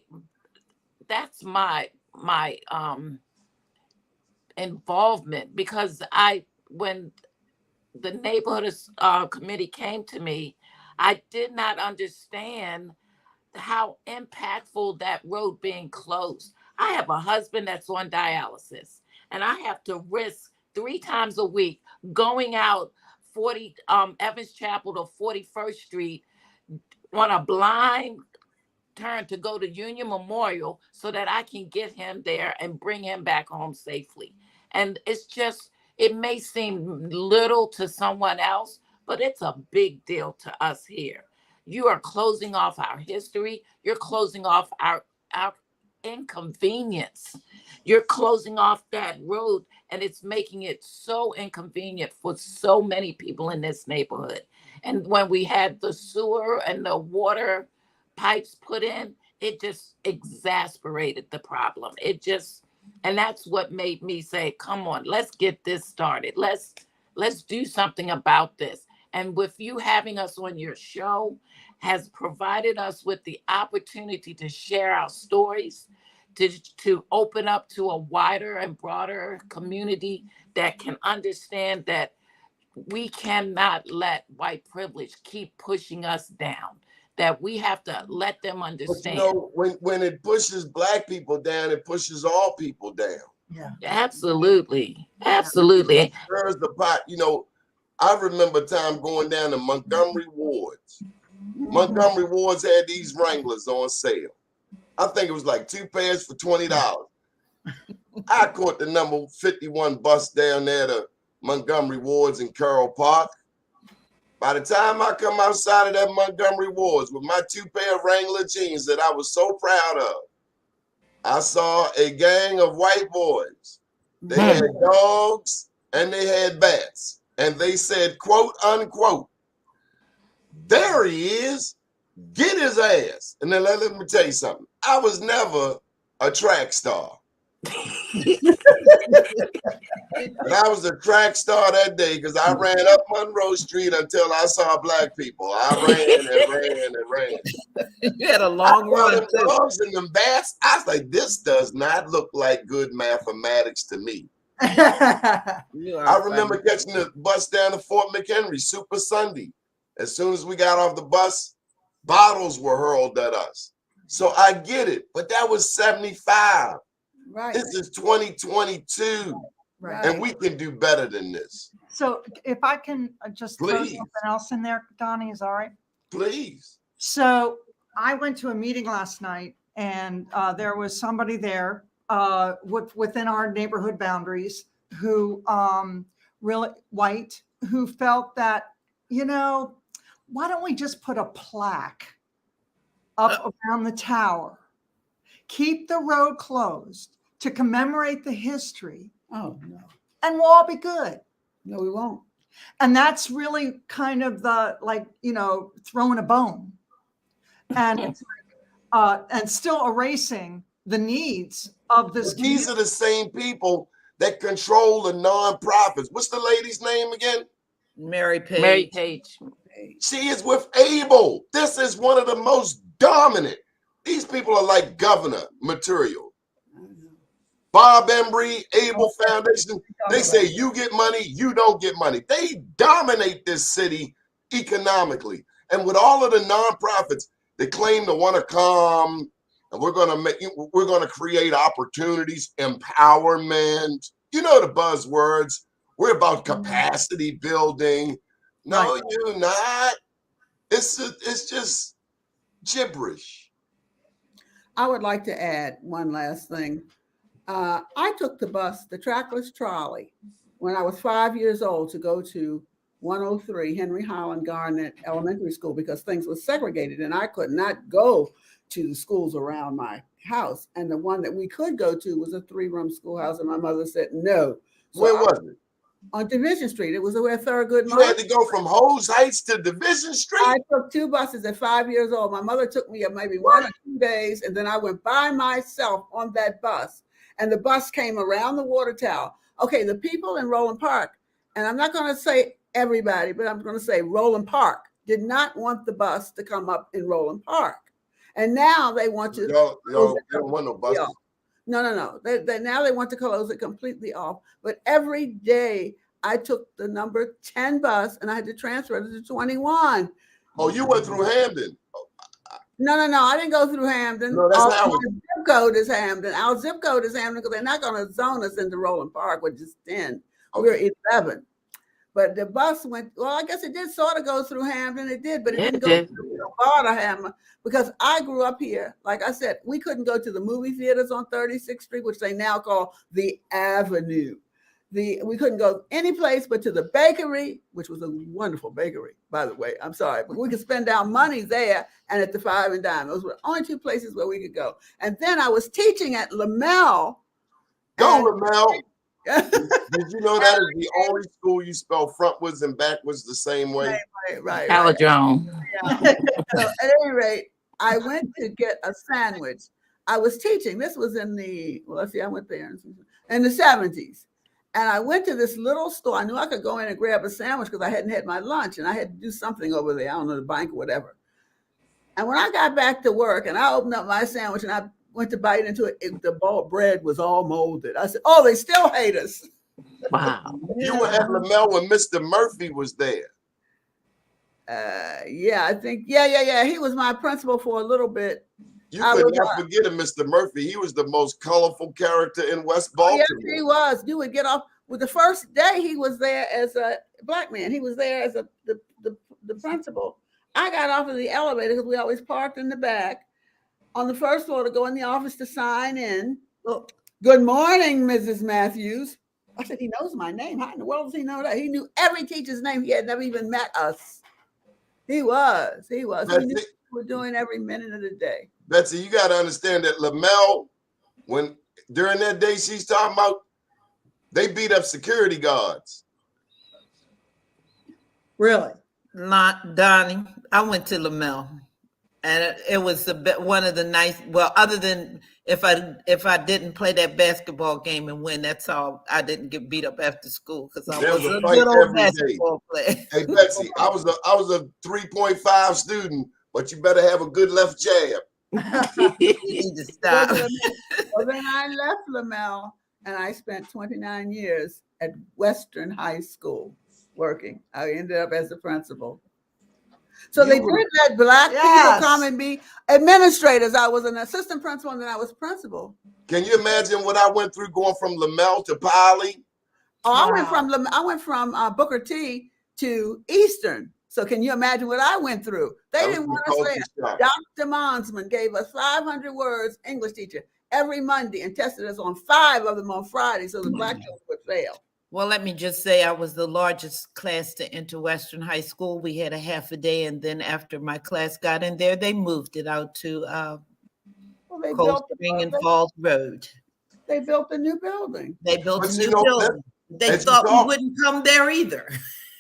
involvement, because when the neighborhood committee came to me, I did not understand how impactful that road being closed. I have a husband that's on dialysis, and I have to risk 3 times a week going out Evans Chapel to 41st Street on a blind turn to go to Union Memorial so that I can get him there and bring him back home safely. And it's just, it may seem little to someone else, but it's a big deal to us here. You are closing off our history. You're closing off our inconvenience. You're closing off that road, and it's making it so inconvenient for so many people in this neighborhood. And when we had the sewer and the water pipes put in, it just exasperated the problem. And that's what made me say, come on, let's get this started. Let's do something about this. And with you having us on your show has provided us with the opportunity to share our stories, to open up to a wider and broader community that can understand that we cannot let white privilege keep pushing us down, that we have to let them understand. But when it pushes Black people down, it pushes all people down. Yeah. Absolutely. Absolutely. It stirs the pot. I remember a time going down to Montgomery Wards. Montgomery Wards had these Wranglers on sale. I think it was like 2 pairs for $20. I caught the number 51 bus down there to Montgomery Wards in Carroll Park. By the time I come outside of that Montgomery Wards with my 2 pair of Wrangler jeans that I was so proud of, I saw a gang of white boys. They had dogs and they had bats. And they said, quote, unquote, there he is, get his ass. And then let me tell you something. I was never a track star. But I was a track star that day because I ran up Monroe Street until I saw Black people. I ran and ran and ran. You had a long run. Them dogs and them bats. I was like, this does not look like good mathematics to me. I remember catching the bus down to Fort McHenry, Super Sunday. As soon as we got off the bus, bottles were hurled at us. So I get it, but that was 75. Right. This is 2022. Right. And we can do better than this. So if I can just throw something else in there, Donnie, is all right? Please. So I went to a meeting last night, and there was somebody there within our neighborhood boundaries who really white, who felt that, why don't we just put a plaque up around the tower, keep the road closed to commemorate the history. Oh, no. And we'll all be good. No, we won't. And that's really kind of the, throwing a bone. And it's and still erasing the needs of this. But these are the same people that control the nonprofits. What's the lady's name again? Mary Page. Mary Page. She is with Abel. This is one of the most dominant. These people are like governor material. Bob Embry, Abel Foundation, they say you get money, you don't get money. They dominate this city economically. And with all of the nonprofits, they claim to want to come and we're going to create opportunities, empowerment. You know the buzzwords. We're about capacity building. No, you're not. It's just gibberish. I would like to add one last thing. I took the bus, the trackless trolley, when I was 5 years old to go to 103 Henry Highland Garnet Elementary School because things were segregated and I could not go to the schools around my house. And the one that we could go to was a 3-room schoolhouse, and my mother said no. So where was it? On Division Street. It was where Thurgood. You had to go from Hose Heights to Division Street? I took 2 buses at 5 years old. My mother took me maybe 1 or 2 days, and then I went by myself on that bus. And the bus came around the water tower. Okay, the people in Roland Park, and I'm not going to say everybody, but I'm going to say Roland Park, did not want the bus to come up in Roland Park. And now they want to. Y'all don't want no buses. No. They now they want to close it completely off. But every day I took the number 10 bus and I had to transfer it to 21. Oh, you went through Hamden. No. I didn't go through Hamden. No, that's Our zip code is Hamden. Our zip code is Hamden because they're not going to zone us into Roland Park, which is 10. Okay. We're 11. But the bus went, well, I guess it did sort of go through Hampton. It did, but it didn't go did. through Baltimore because I grew up here. Like I said, we couldn't go to the movie theaters on 36th Street, which they now call the Avenue. We couldn't go any place but to the bakery, which was a wonderful bakery, by the way. I'm sorry, but we could spend our money there and at the Five and Dime. Those were the only two places where we could go. And then I was teaching at Lamel. Go Lamel. Did you know that is the only school you spell frontwards and backwards the same way? Right. Calajone. Yeah. So at any rate, I went to get a sandwich. I was teaching. This was in the, I went there in the 70s. And I went to this little store. I knew I could go in and grab a sandwich because I hadn't had my lunch and I had to do something over there. I don't know, the bank or whatever. And when I got back to work and I opened up my sandwich and I went to bite into it, the bread was all molded. I said, oh, they still hate us. Wow. You were at Lamel when Mr. Murphy was there. Yeah, I think, yeah. He was my principal for a little bit. You could not forget him, Mr. Murphy. He was the most colorful character in West Baltimore. Yes, he was. You would get off with the first day he was there as a black man. He was there as the principal. I got off of the elevator because we always parked in the back on the first floor to go in the office to sign in. Oh, good morning, Mrs. Matthews. I said, he knows my name. How in the world does he know that? He knew every teacher's name. He had never even met us. He was. He knew what we were doing every minute of the day. Betsy, you got to understand that Lamel, when during that day she's talking about, they beat up security guards. Really? Not Donnie. I went to Lamel, and it was one of the nice. Well, other than if I didn't play that basketball game and win, that's all. I didn't get beat up after school because I was a good old basketball player. Hey Betsy, I was a 3.5 student, but you better have a good left jab. You need to stop. Well, then I left Lamel and I spent 29 years at Western High School working. I ended up as the principal. So they did let black people come and be administrators. I was an assistant principal and then I was principal. Can you imagine what I went through going from Lamel to Poly? Oh, I went from Booker T to Eastern. So can you imagine what I went through? They didn't want to say it. Dr. Monsman gave us 500 words, English teacher, every Monday and tested us on 5 of them on Friday so the black children would fail. Well, let me just say I was the largest class to enter Western High School. We had a half a day, and then after my class got in there, they moved it out to Cold Spring and Falls Road. They built a new building. They built a new building. They thought we wouldn't come there either.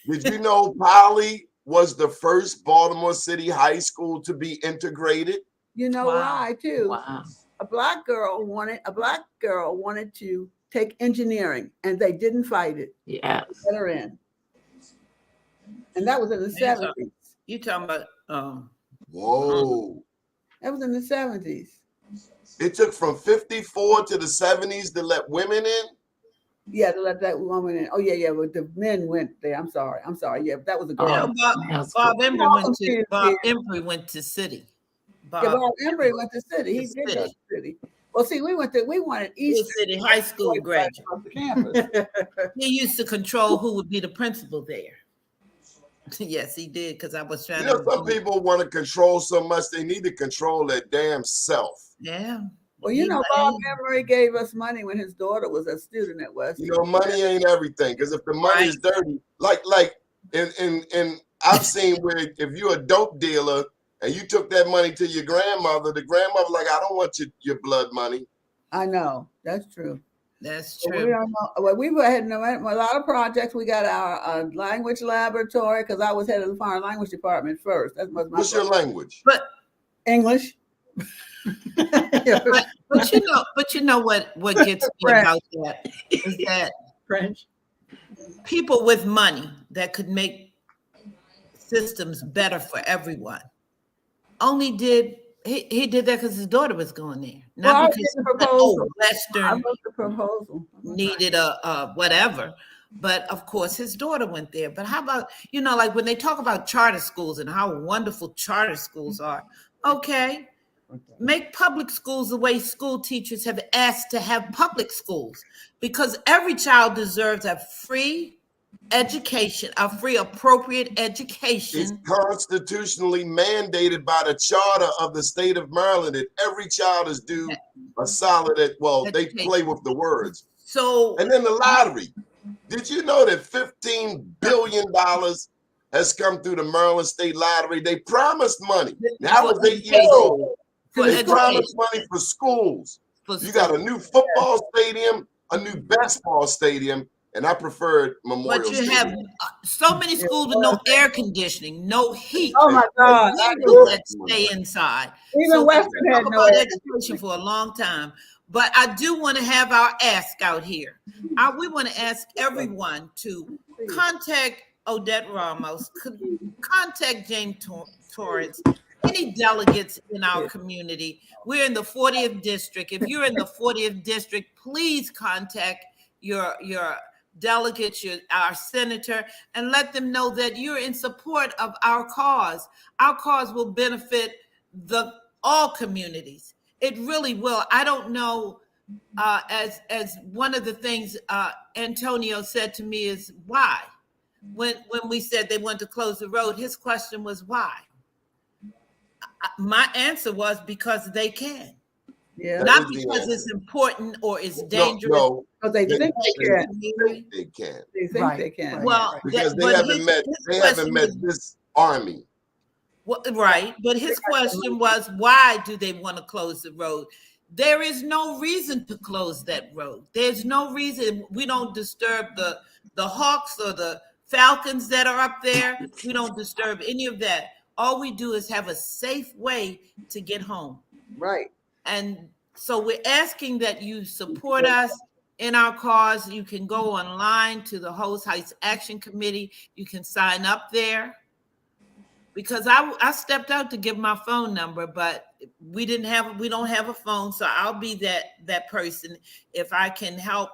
Did you know Poly was the first Baltimore City high school to be integrated? You know why, too? Wow. A black girl wanted to take engineering, and they didn't fight it. Yeah. Let her in. And that was in the 70s. You talking about whoa. That was in the 70s. It took from 54 to the 70s to let women in? Yeah, to let that woman in. Oh, yeah, but the men went there. I'm sorry. Yeah, that was a girl. Bob Embry went to City. Bob Embry went to City. He did go to City. Well, see, we wanted East City High School graduate. He used to control who would be the principal there. Yes, he did, because I was trying to. Some people want to control so much, they need to control their damn self. Yeah. Well, Bob Embry gave us money when his daughter was a student at West. Money ain't everything, because if the money is dirty, like and I've seen where if you're a dope dealer, and you took that money to your grandmother, the grandmother like, I don't want your blood money. I know. That's true. That's true. We don't know. Well, we had a lot of projects. We got our language laboratory because I was head of the foreign language department first. That was my What's your language? But English. but you know what gets me about that is that French people with money that could make systems better for everyone only did he did that because his daughter was going there, not because Western needed a whatever. But of course, his daughter went there. But how about like when they talk about charter schools and how wonderful charter schools are? Okay, make public schools the way school teachers have asked to have public schools, because every child deserves a free education, a free appropriate It's education. constitutionally mandated by the charter of the state of Maryland that every child is due a solid, well, they play with the words. So, and then the lottery. Did you know that $15 billion has come through the Maryland State Lottery? They promised money. Now I was 8 years old. They promised money for schools. You got a new football stadium, a new basketball stadium, and I preferred Memorial But you Stadium. have so many schools with no air conditioning, no heat. Oh my God! Windows that stay inside. Even So we Western can had talk no about air education for a long time. But I do want to have our ask out here. We want to ask everyone to contact Odette Ramos, contact James Torrance, any delegates in our community. We're in the 40th district. If you're in the 40th district, please contact your delegates, our senator, and let them know that you're in support of our cause. Our cause will benefit all communities. It really will. I don't know, as one of the things Antonio said to me is why. When we said they wanted to close the road, his question was why. My answer was because they can. Yeah. Not because it's important or it's dangerous. No, Because they think they can. They can. They think they can. Well, Because they haven't met this army. Well, right, but his question was, why do they want to close the road? There is no reason to close that road. There's no reason. We don't disturb the hawks or the falcons that are up there. We don't disturb any of that. All we do is have a safe way to get home. Right. And so we're asking that you support us in our cause. You can go online to the Hose Heights Action Committee. You can sign up there. Because I stepped out to give my phone number, but we don't have a phone, so I'll be that person if I can help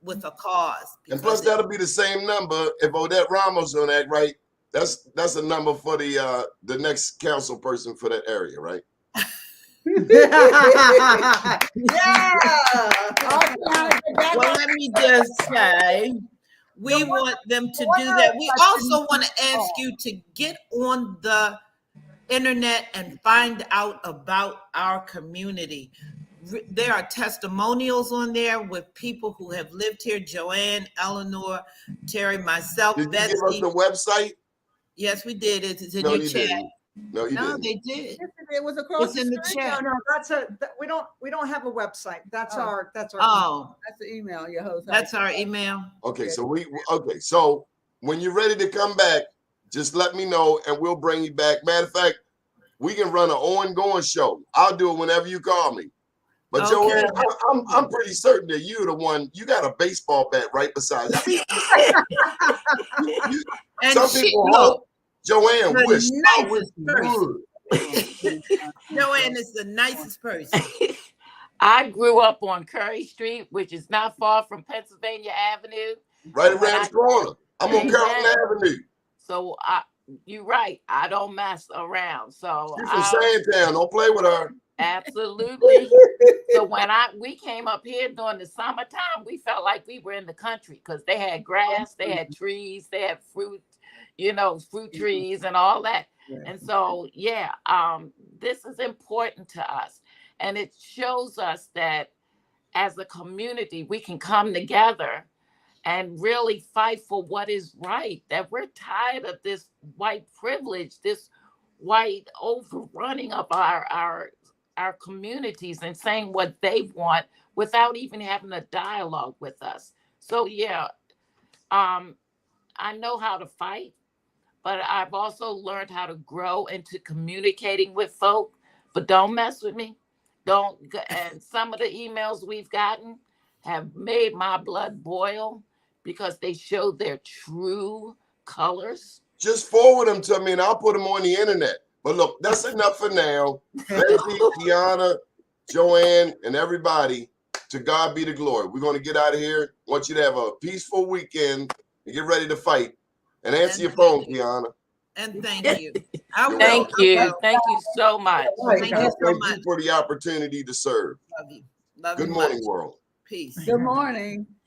with a cause. And plus, that'll be the same number if Odette Ramos don't act right. That's a number for the next council person for that area, right? Yeah. Well, let me just say, we want them to do that. We also want to ask you to get on the internet and find out about our community. There are testimonials on there with people who have lived here. Joanne, Eleanor, Terry, myself, Did Betsy. you give us the website? Yes, we did. It's in No, your you chat. didn't. No, you didn't. They did. It was across It's in the chat. No, we don't have a website. That's our. Oh, that's the email. Your host. that's our email. Okay, so when you're ready to come back, just let me know and we'll bring you back. Matter of fact, we can run an ongoing show. I'll do it whenever you call me. But Okay. Joanne, I'm pretty certain that you're the one. You got a baseball bat right beside you. And Some she, people look, hope Joanne the wish I nicest would. person. Joanne is the nicest person. I grew up on Curry Street, which is not far from Pennsylvania Avenue. Right around the corner. I'm on Amen. Carrollton Avenue. So you're right. I don't mess around. So She's from Sandtown. Don't play with her. Absolutely. So when we came up here during the summertime, we felt like we were in the country because they had grass, they had trees, they had fruit, fruit trees and all that. And so, this is important to us. And it shows us that as a community, we can come together and really fight for what is right, that we're tired of this white privilege, this white overrunning of our communities and saying what they want without even having a dialogue with us. So I know how to fight, but I've also learned how to grow into communicating with folk. But don't mess with me. And some of the emails we've gotten have made my blood boil because they show their true colors. Just forward them to me and I'll put them on the internet. But look, that's enough for now. Betsy, Kiana, Joanne, and everybody, to God be the glory. We're going to get out of here. I want you to have a peaceful weekend and get ready to fight. And answer your phone, Kiana. And thank you. Thank you. Thank you so much. Thank you so much. Thank you for the opportunity to serve. Love you. Love Good you morning, much. world. Peace. Good morning.